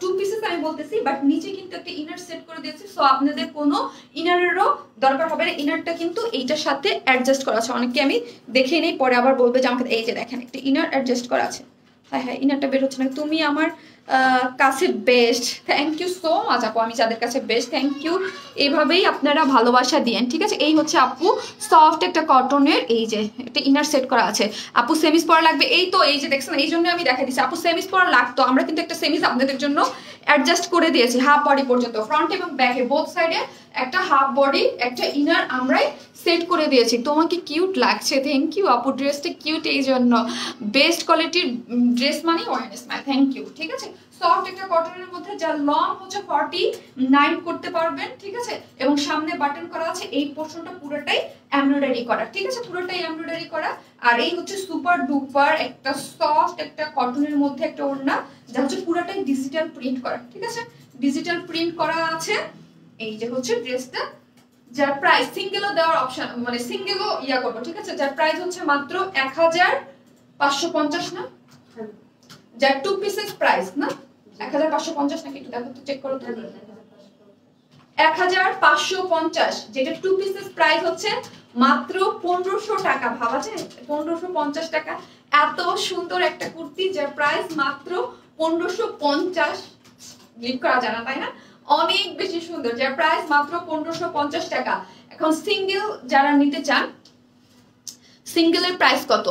2 পিসেস আমি বলতেছি, বাট নিচে কিন্তু একটা ইনার সেট করে দিয়েছি, সো আপনাদের কোনো ইনারেরও দরকার হবে না। ইনারটা কিন্তু এইটার সাথে অ্যাডজাস্ট করা আছে। অনেকে আমি দেখে নেই পরে আবার বলবে যে আমাকে, এই যে দেখেন একটা ইনার অ্যাডজাস্ট করা আছে। হ্যাঁ হ্যাঁ ইনারটা বের হচ্ছে না। তুমি আমার কাছে best, thank you so much আপু। আমি যাদের কাছে বেস্ট, থ্যাংক ইউ। এইভাবেই আপনারা ভালোবাসা দিয়েন, ঠিক আছে। এই হচ্ছে আপু সফট একটা কটনের, এই যে একটা ইনার সেট করা আছে। আপু সেমিস পরা লাগবে, এই তো এই যে দেখছেন, এই জন্য আমি দেখাই দিচ্ছি। আপু সেমিস পরা লাগতো, আমরা কিন্তু একটা সেমিস আপনাদের জন্য অ্যাডজাস্ট করে দিয়েছি হাফ বডি পর্যন্ত, ফ্রন্ট এবং ব্যাকে বোথ সাইডে একটা হাফ বডি একটা ইনার আমরাই সেট করে দিয়েছি। তোমাকে কিউট লাগছে, থ্যাংক ইউ আপু। ড্রেসটা কিউট এই জন্য, বেস্ট কোয়ালিটির ড্রেস মানে ওয়ারনেস ম্যাম, থ্যাংক ইউ, ঠিক আছে। সফট একটা কটনের মধ্যে, যার লং হচ্ছে 49 করতে পারবেন, ঠিক আছে। এবং সামনে বাটন করা আছে, এই পোর্শনটা পুরোটাই এমব্রয়ডারি করা, ঠিক আছে, পুরোটাই এমব্রয়ডারি করা। আর এই হচ্ছে সুপার ডুপার একটা সফট একটা কটনের মধ্যে একটা ওড়না, যা হচ্ছে পুরোটাই ডিজিটাল প্রিন্ট করা, ঠিক আছে, ডিজিটাল প্রিন্ট করা আছে। এই যে হচ্ছে ড্রেসটা, যার প্রাইস সিঙ্গেলও দেওয়ার অপশন, মানে সিঙ্গেলও ইয়া করবো, ঠিক আছে, যার প্রাইস হচ্ছে মাত্র 1550 না, যার 2 পিসেস প্রাইস না 1550 নাকি একটু দেখো তো, চেক করো তো, 1550, যেটা 2 পিসেস প্রাইস হচ্ছে মাত্র 1500 টাকা। ভাবা যায় 1550 টাকা এত সুন্দর একটা কুর্তি যার প্রাইস মাত্র 1550, বিলিভ করা যায় না তাই না? অনেক বেশি সুন্দর, যার প্রাইস মাত্র 1550 টাকা। এখন সিঙ্গেল যারা নিতে চান, সিঙ্গেলের প্রাইস কত?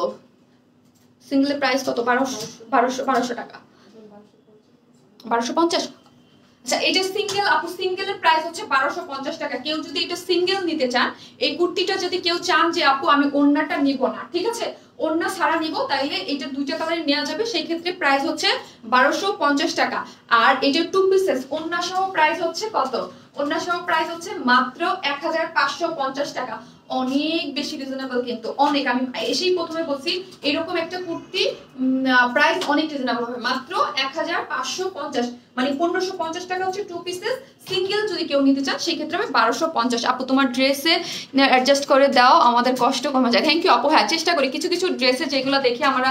সিঙ্গেলের প্রাইস কত? 1200 টাকা, 1250। আচ্ছা এটা সিঙ্গেল আপু, সিঙ্গেলের প্রাইস হচ্ছে 1250 টাকা। কেউ যদি এটা সিঙ্গেল নিতে চান, এই কুর্তিটা যদি কেউ চান যে আপু আমি ওড়নাটা নিব না, ঠিক আছে, ওড়না ছাড়া নিব, তাইলে এটা দুইটা কালারে নেওয়া যাবে, সেই ক্ষেত্রে প্রাইস হচ্ছে 1250 টাকা। আর এটা 2 পিসেস ওড়না সহ প্রাইস হচ্ছে কত? ওড়না সহ প্রাইস হচ্ছে মাত্র 1550 টাকা। অনেক বেশি রিজনেবল, কিন্তু অনেক, আমি এসেই প্রথমে বলছি এরকম একটা কুর্তি প্রাইস অনেক রিজনেবল হবে, মাত্র 1550, মানে 1550 টাকা হচ্ছে 2 পিসেস। সিঙ্গেল যদি কেউ নিতে চান সেই ক্ষেত্রে আমি 1250। আপু তোমার ড্রেসে অ্যাডজাস্ট করে দাও, আমাদের কষ্ট কমে যায়। থ্যাংক ইউ আপু। হ্যাঁ চেষ্টা করি, কিছু কিছু ড্রেসে যেগুলো দেখি আমরা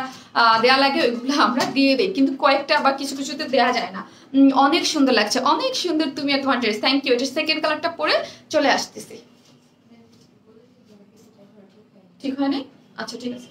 দেয়া লাগে ওইগুলো আমরা দিয়ে দিই, কিন্তু কয়েকটা বা কিছু কিছুতে দেওয়া যায় না। অনেক সুন্দর লাগছে, অনেক সুন্দর তুমি আর তোমার ড্রেস। Thank you. এটা সেকেন্ড কালারটা পরে চলে আসতেছি, ঠিক হয় নাই? আচ্ছা ঠিক আছে।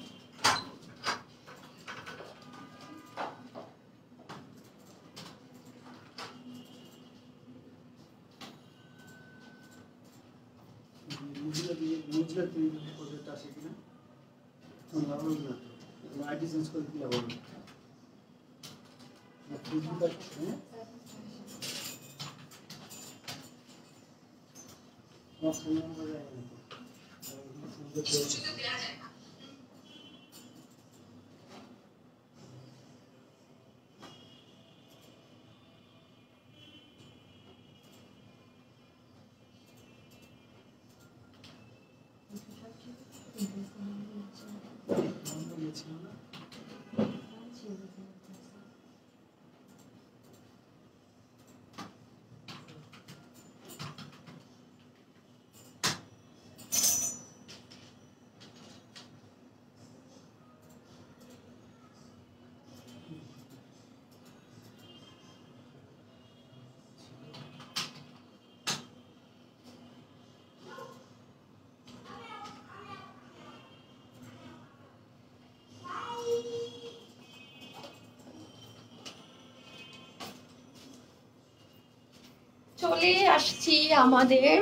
চলে আসছি আমাদের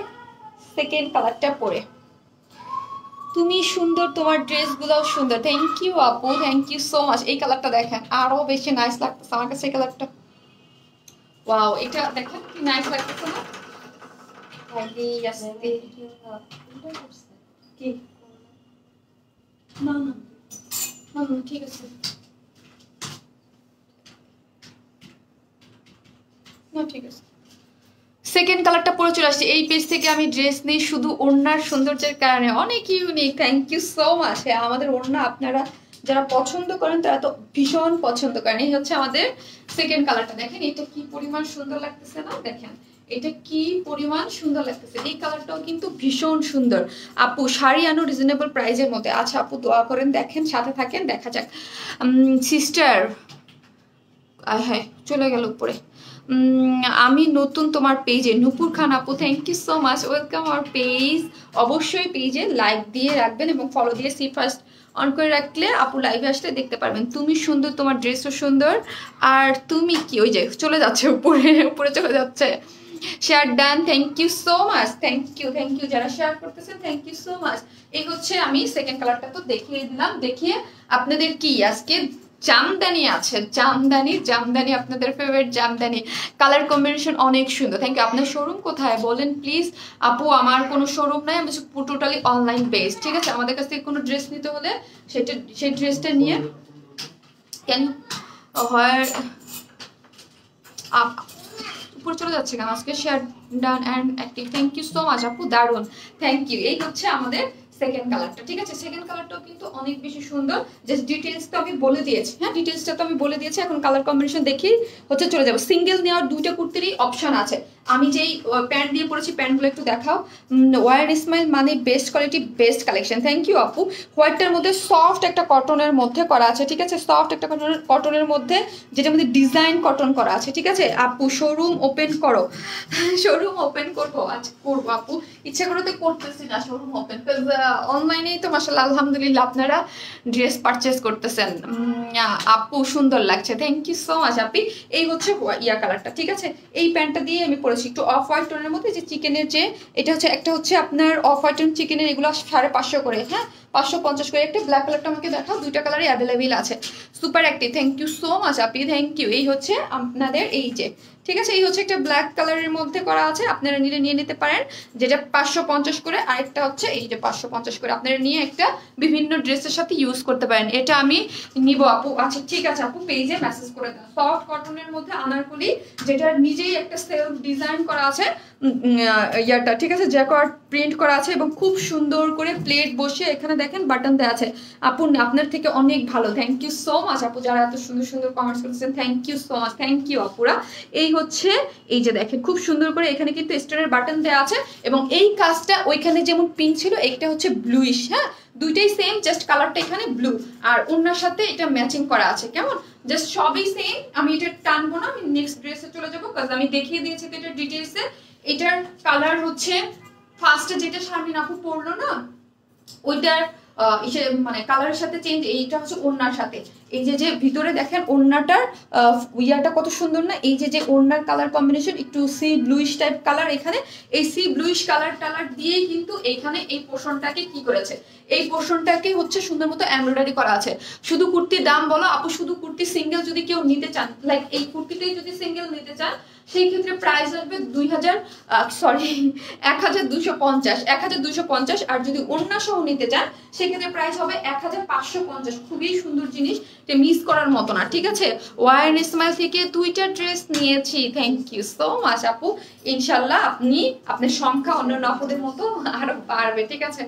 সেকেন্ড কালারটা পরে। তুমি সুন্দর, তোমার ড্রেসগুলোও সুন্দর। থ্যাংক ইউ আপু, থ্যাংক ইউ সো মাচ। এই কালারটা দেখেন, আরো বেশি নাইস লাগতেছে আমার কাছে এই কালারটা। ওয়াও, এটা দেখেন কি নাইস লাগতেছে না? কি না না না ঠিক আছে না, ঠিক আছে। সেকেন্ড কালারটা পরে চলে আসছে। এই পেজ থেকে আমি ড্রেস নিই শুধু ওড়নার সৌন্দর্যের কারণে, অনেক unique. Thank you so much. হ্যাঁ আমাদের ওড়না আপনারা যারা পছন্দ করেন তারা তো ভীষণ পছন্দ করেন। এই হচ্ছে আমাদের সেকেন্ড কালারটা, দেখেন এটা কি পরিমাণ সুন্দর লাগতেছে না? দেখেন এটা কি পরিমাণ সুন্দর লাগতেছে। এই কালারটাও কিন্তু ভীষণ সুন্দর। আপু শাড়ি আনো রিজনেবল প্রাইসের মধ্যে। আচ্ছা আপু দোয়া করেন, দেখেন সাথে থাকেন, দেখা যাক। সিস্টার হ্যাঁ চলে গেল উপরে। আমি নতুন তোমার পেজে, নূপুর খান আপু thank you so much, welcome our page. অবশ্যই পেজে লাইক দিয়ে রাখবেন এবং ফলো দিয়ে সি ফার্স্ট অন করে রাখলে আপু লাইভে আসলে দেখতে পারবেন। তুমি সুন্দর, তোমার ড্রেসও সুন্দর। আর তুমি কি ওই যে চলে যাচ্ছে উপরে, উপরে চলে যাচ্ছে। Share done, thank you so much, thank you যারা শেয়ার করতেছেন, থ্যাংক ইউ সো মাচ। এই হচ্ছে আমি সেকেন্ড কালারটা তো দেখিয়ে দিলাম। দেখিয়ে আপনাদের কি আজকে জামদানি আছে, জামদানি আপনাদের ফেভারিট জামদানি কালার কম্বিনেশন অনেক সুন্দর। Thank you. আপনার শোরুম কোথায় বলেন প্লিজ? আপু আমার কোনো শোরুম নাই, আমি টোটালি অনলাইন বেসড, ঠিক আছে। আমাদের কাছ থেকে কোনো ড্রেস নিতে হলে সেই ড্রেসটা নিয়ে কেন হয় উপরে চলে যাচ্ছে কেন আজকে? Share done and active, thank you so much আপু, দারুন, থ্যাংক ইউ। এই হচ্ছে আমাদের সেকেন্ড কালারটা, ঠিক আছে। সেকেন্ড কালারটাও কিন্তু অনেক বেশি সুন্দর। জাস্ট ডিটেইলস তো আমি বলে দিয়েছি, হ্যাঁ ডিটেইলসটা তো আমি বলে দিয়েছি। এখন কালার কম্বিনেশন দেখি হচ্ছে চলে যাবো। সিঙ্গেল নেওয়ার দুইটা কুর্তিরই অপশন আছে। আমি যেই প্যান্ট দিয়ে পরেছি প্যান্টগুলো একটু দেখাও। ওয়ার স্মাইল মানে best quality best collection. Thank you আপু। হোয়াইটটার মধ্যে সফট একটা কটনের মধ্যে করা আছে, ঠিক আছে, সফট একটা কটনের মধ্যে, যেটার মধ্যে ডিজাইন কটন করা আছে, ঠিক আছে আপু। শোরুম ওপেন করো। শোরুম ওপেন করবো, আচ্ছা করবো আপু, ইচ্ছা করে তো করতেছি না শোরুম ওপেন, অনলাইনেই তো মাশাআল্লাহ আলহামদুলিল্লাহ আপনারা ড্রেস পারচেস করতেছেন। আপু সুন্দর লাগছে, থ্যাংক ইউ সো মাচ আপি। এই হচ্ছে ইয়া কালারটা, ঠিক আছে। এই প্যান্টটা দিয়ে আমি পরেছি একটু অফ হোয়াইট টোনের মধ্যে, যে চিকেনের যে এটা হচ্ছে, একটা হচ্ছে আপনার অফ হোয়াইট টোন চিকেনের, এগুলো 550 করে, হ্যাঁ 550 করে। একটা ব্ল্যাক কালারটা আমাকে দেখাও, দুইটা কালারই অ্যাভেলেবেল আছে। Super active, thank you so much আপি, থ্যাংক ইউ। এই হচ্ছে আপনাদের এই যে, ঠিক আছে, এই হচ্ছে একটা ব্ল্যাক কালারের মধ্যে করা আছে, আপনারা নিলে নিয়ে নিতে পারেন, যেটা 550 করে। আরেকটা হচ্ছে এই যে 550 করে, আপনারা নিয়ে একটা বিভিন্ন ড্রেসের সাথে ইউজ করতে পারেন। এটা আমি নিব আপু, আচ্ছা ঠিক আছে আপু, পেজে মেসেজ করে দেন। সফট কটনের মধ্যে আনারকলি, যেটা নিজেই একটা সেলফ ডিজাইন করা আছে, ইয়াটা, ঠিক আছে, জ্যাকোয়ার্ড প্রিন্ট করা আছে এবং খুব সুন্দর করে প্লেট বসে এখানে দেখেন বাটন দেওয়া আছে। আপু আপনার থেকে অনেক ভালো, থ্যাংক ইউ সো মাচ আপু, যারা এত সুন্দর সুন্দর কমেন্টস করেছেন, thank you so much, thank you আপুরা। এই হচ্ছে এই যে দেখেন খুব সুন্দর করে এখানে কিন্তু স্টোনের বাটন দেওয়া আছে, এবং এই কাজটা ওইখানে যেমন পিঙ্ক ছিল, একটা হচ্ছে ব্লুইশ, হ্যাঁ দুইটাই সেম, জাস্ট কালারটা এখানে ব্লু, আর ওনার সাথে এটা ম্যাচিং করা আছে, কেমন জাস্ট সবই সেম। আমি এটা টানবো না, আমি নেক্সট ড্রেসে চলে যাবো, কাজ আমি দেখিয়ে দিয়েছি তো এটা ডিটেইলসে। এটার কালার হচ্ছে ফার্স্টে যেটা শারমিন আপু পরলো না, ওইটার মানে কালারের সাথে চেঞ্জ। এইটা হচ্ছে ওড়নার সাথে, এই যে যে ভিতরে দেখেন ওড়নাটার ইয়াটা কত সুন্দর না, এই যে যে ওড়নার কালার কম্বিনেশন একটু সি ব্লুইশ টাইপ কালার, এখানে এই সি ব্লুইশ কালার দিয়েই কিন্তু এইখানে এই পোর্শনটাকে কি করেছে, এই পোর্শনটাকে হচ্ছে সুন্দর মতো এমব্রয়ডারি করা আছে। শুধু কুর্তির দাম বলো আপু, শুধু কুর্তি সিঙ্গেল যদি কেউ নিতে চান, লাইক এই কুর্তিটাই যদি সিঙ্গেল নিতে চান, সেই ক্ষেত্রে প্রাইস আসবে 1250, আর যদি ওড়না সহ নিতে চান সেক্ষেত্রে প্রাইস হবে 1550। খুবই সুন্দর জিনিস, মিস করার মতো না, ঠিক আছে। ওয়ার স্মাইল থেকে 2টা ড্রেস নিয়েছি, থ্যাংক ইউ সো মাচ আপু। ইনশাল্লাহ আপনার সংখ্যা অন্য আপুদের মতো আরো বাড়বে, ঠিক আছে।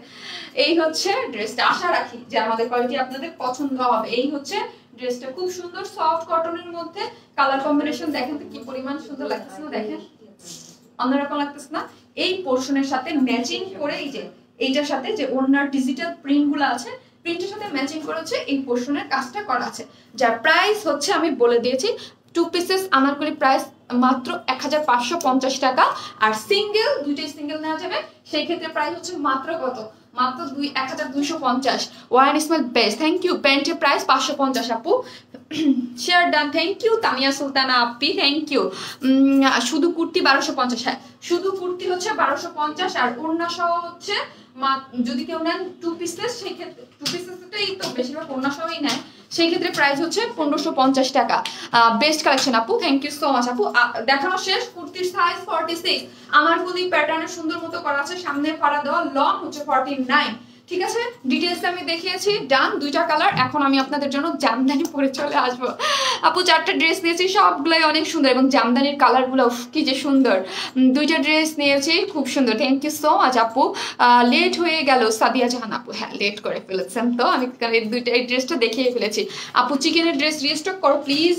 এই হচ্ছে ড্রেসটা, আশা রাখি যে আমাদের কোয়ালিটি আপনাদের পছন্দ হবে। এই হচ্ছে ড্রেসটা, খুব সুন্দর সফট কটনের মধ্যে, কালার কম্বিনেশন দেখেন তো কি পরিমাণ সুন্দর লাগতেছে না, দেখেন অন্যরকম লাগতেছে না। এই পোর্শনের সাথে ম্যাচিং করে, এই যে এইটার সাথে যে ওড়নার ডিজিটাল প্রিন্ট গুলো আছে, প্রিন্টের সাথে ম্যাচিং করে হচ্ছে এই পোর্শনের কাজটা করা আছে, যার প্রাইস হচ্ছে আমি বলে দিয়েছি, 2 পিসেস আনারকলি প্রাইস মাত্র 1550 টাকা, আর সিঙ্গেল দুইটাই সিঙ্গেল নেওয়া যাবে, সেই ক্ষেত্রে প্রাইস হচ্ছে মাত্র কত, মাত্র 1250। One smile best, thank you. প্যান্টের প্রাইস 550 আপু, share done, thank you. Tania Sultana আপি, থ্যাংক ইউ। শুধু কুর্তি 1250, হ্যাঁ শুধু কুর্তি হচ্ছে 1250, আর ওড়না সহ হচ্ছে যদি কেউ নেন 2 পিসেস, সেই ক্ষেত্রে 2 পিসেস তো বেশিরভাগ ওড়না সহই নেয়, সেই ক্ষেত্রে প্রাইস হচ্ছে 1550 টাকা। বেস্ট কালেকশন আপু, থ্যাংক ইউ সো মাচ আপু। দেখানো শেষ। কুর্তির সাইজ 46, আনারকলি প্যাটার্নের সুন্দর মতো করা আছে, সামনে ফাড়া দেওয়া, লং হচ্ছে 49, ঠিক আছে। ডিটেইলস আমি দেখিয়েছি, ডান। 2টা কালার। এখন আমি আপনাদের জন্য জামদানি পরে চলে আসবো আপু। 4টা ড্রেস নিয়েছি, সবগুলাই অনেক সুন্দর, এবং জামদানির কালারগুলো কি যে সুন্দর। 2টা ড্রেস নিয়েছি, খুব সুন্দর, থ্যাংক ইউ সো মাচ আপু। লেট হয়ে গেল সাদিয়া জাহান আপু, হ্যাঁ লেট করে ফেলেছেন তো, আমি এই ড্রেসটা দেখিয়ে ফেলেছি আপু। চিকেনের ড্রেস রিস্টক করো প্লিজ,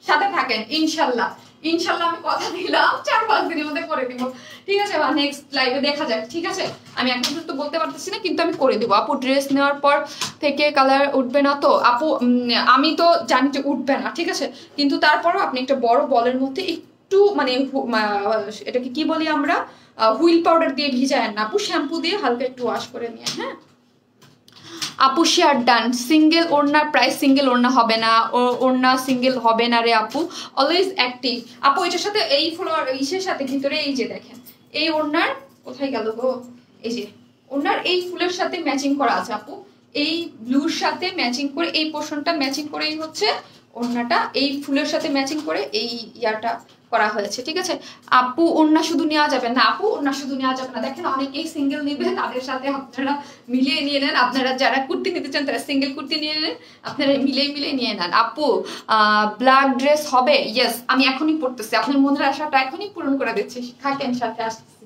সাথে থাকেন ইনশাল্লাহ। ইনশাল্লাহ আমি কথা দিলাম 4-5 দিনের মধ্যে করে দিব, ঠিক আছে। বা নেক্সট লাইভে দেখা যাক, ঠিক আছে। আমি এখন তো বলতে পারতেছি না, কিন্তু আমি করে দেবো আপু। ড্রেস নেওয়ার পর থেকে কালার উঠবে না তো আপু? আমি তো জানি যে উঠবে না, ঠিক আছে, কিন্তু তারপরও আপনি একটা বড় বলের মধ্যে একটু মানে এটাকে কি বলি আমরা, হুইল পাউডার দিয়ে ভিজায়েন না আপু, শ্যাম্পু দিয়ে হালকা একটু ওয়াশ করে নিয়ে, হ্যাঁ আপু। Share done. সিঙ্গেল ওড়নার প্রাইস সিঙ্গেল ওড়না হবে না, ওড়না সিঙ্গেল হবে না রে আপু, অলওয়েজ অ্যাক্টিভ আপু। এটার সাথে এই ফ্লোর ইসের সাথে ভিতরে এই যে দেখেন, এই ওড়নার কোথায় গেল গো, এই যে ওড়নার এই ফুলের সাথে ম্যাচিং করা আছে আপু, এই ব্লুর সাথে ম্যাচিং করে, এই পোর্শনটা ম্যাচিং করেই হচ্ছে ওড়নাটা, এই ফুলের সাথে ম্যাচিং করে এই ইয়াটা করা হয়েছে, ঠিক আছে আপু। ওড়না শুধু নেওয়া যাবে না আপু, ওড়না শুধু নেওয়া যাবে না, দেখেন অনেকেই সিঙ্গেল নিবে, তাদের সাথে আপনারা মিলিয়ে নিয়ে নেন। আপনারা যারা কুর্তি নিতে চান তারা সিঙ্গেল কুর্তি নিয়ে নেন, আপনারা মিলিয়ে নিয়ে নেন আপু। ব্ল্যাক ড্রেস হবে, ইয়েস আমি এখনই পড়তেছি, আপনার মনের আশাটা এখনই পূরণ করে দিচ্ছি, থাকেন সাথে আসতেছি।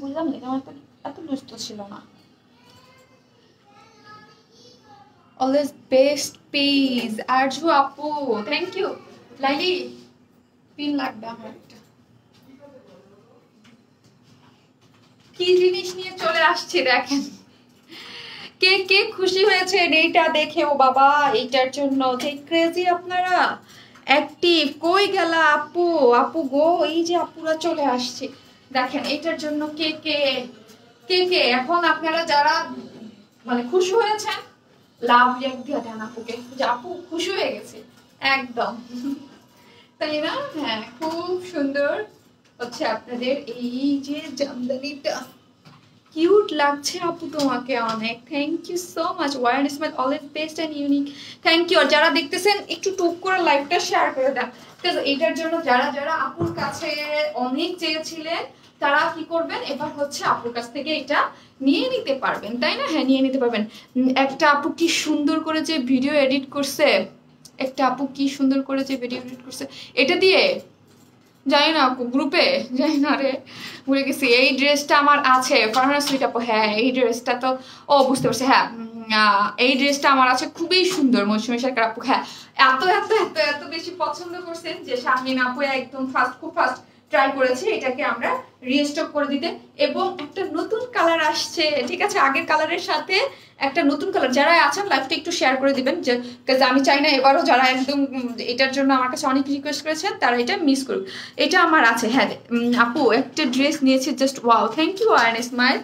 বুঝলাম না আমার এত দুষ্ট ছিল না। অলওয়েজ বেস্ট পিস আরজু আপু, থ্যাংক ইউ। লাইলি পিন লাগবে আমার একটা। কি জিনিস নিয়ে চলে আসছে দেখেন, কে কে খুশি হয়েছে এইটা দেখে? ও বাবা, এইটার জন্য যে ক্রেজি আপনারা অ্যাক্টিভ। কই গেলা আপু? আপু গো, এই যে আপুরা চলে আসছে দেখেন এইটার জন্য। কে কে কে কে এখন আপনারা যারা মানে খুশি হয়েছেন লাভ রিঅ্যাক্ট দিয়ে দেন আপুকে, যে আপু খুশি হয়ে গেছে একদম, তাই না? হ্যাঁ, খুব সুন্দর হচ্ছে আপনাদের এই যে জামদানিটা, কিউট লাগছে আপু তোমাকে অনেক। Thank you so much. Your smile always best and unique. Thank you. আর যারা দেখতেছেন একটু টুক করে লাইভটা শেয়ার করে দেন, ঠিক আছে? এটার জন্য যারা যারা আপুর কাছে অনেক চেয়েছিলেন তারা কি করবেন, এবার হচ্ছে আপুর কাছ থেকে এটা নিয়ে নিতে পারবেন, তাই না? হ্যাঁ, নিয়ে নিতে পারবেন। একটা আপু কি সুন্দর করে যে ভিডিও এডিট করছে, একটা আপু কি সুন্দর করে যে ভিডিও এডিট করছে এটা দিয়ে, জানি না আপু, গ্রুপে জানি না রে, ভুলে গেছি। এই ড্রেসটা আমার আছে, ফারহানা সুইট আপু। হ্যাঁ, এই ড্রেসটা তো ও বুঝতে পারছি। হ্যাঁ, এই ড্রেসটা আমার আছে, খুবই সুন্দর। মৌসুমী সরকার আপু, হ্যাঁ, এত এত এত এত বেশি পছন্দ করছেন যে শারমিন আপু একদম খুব ফার্স্ট ট্রাই করেছি এটাকে আমরা রিস্টক করে দিতে। এবং একটা নতুন কালার আসছে, ঠিক আছে? আগের কালারের সাথে একটা নতুন কালার। যারা আছেন লাইভটা একটু শেয়ার করে দিবেন, যে আমি চাই না এবারও যারা একদম এটার জন্য আমার কাছে অনেক রিকোয়েস্ট করেছেন তারা এটা মিস করুক। এটা আমার আছে। হ্যাঁ আপু, একটা ড্রেস নিয়েছি, জাস্ট ওয়াও। থ্যাংক ইউ আয়ন স্মাইল,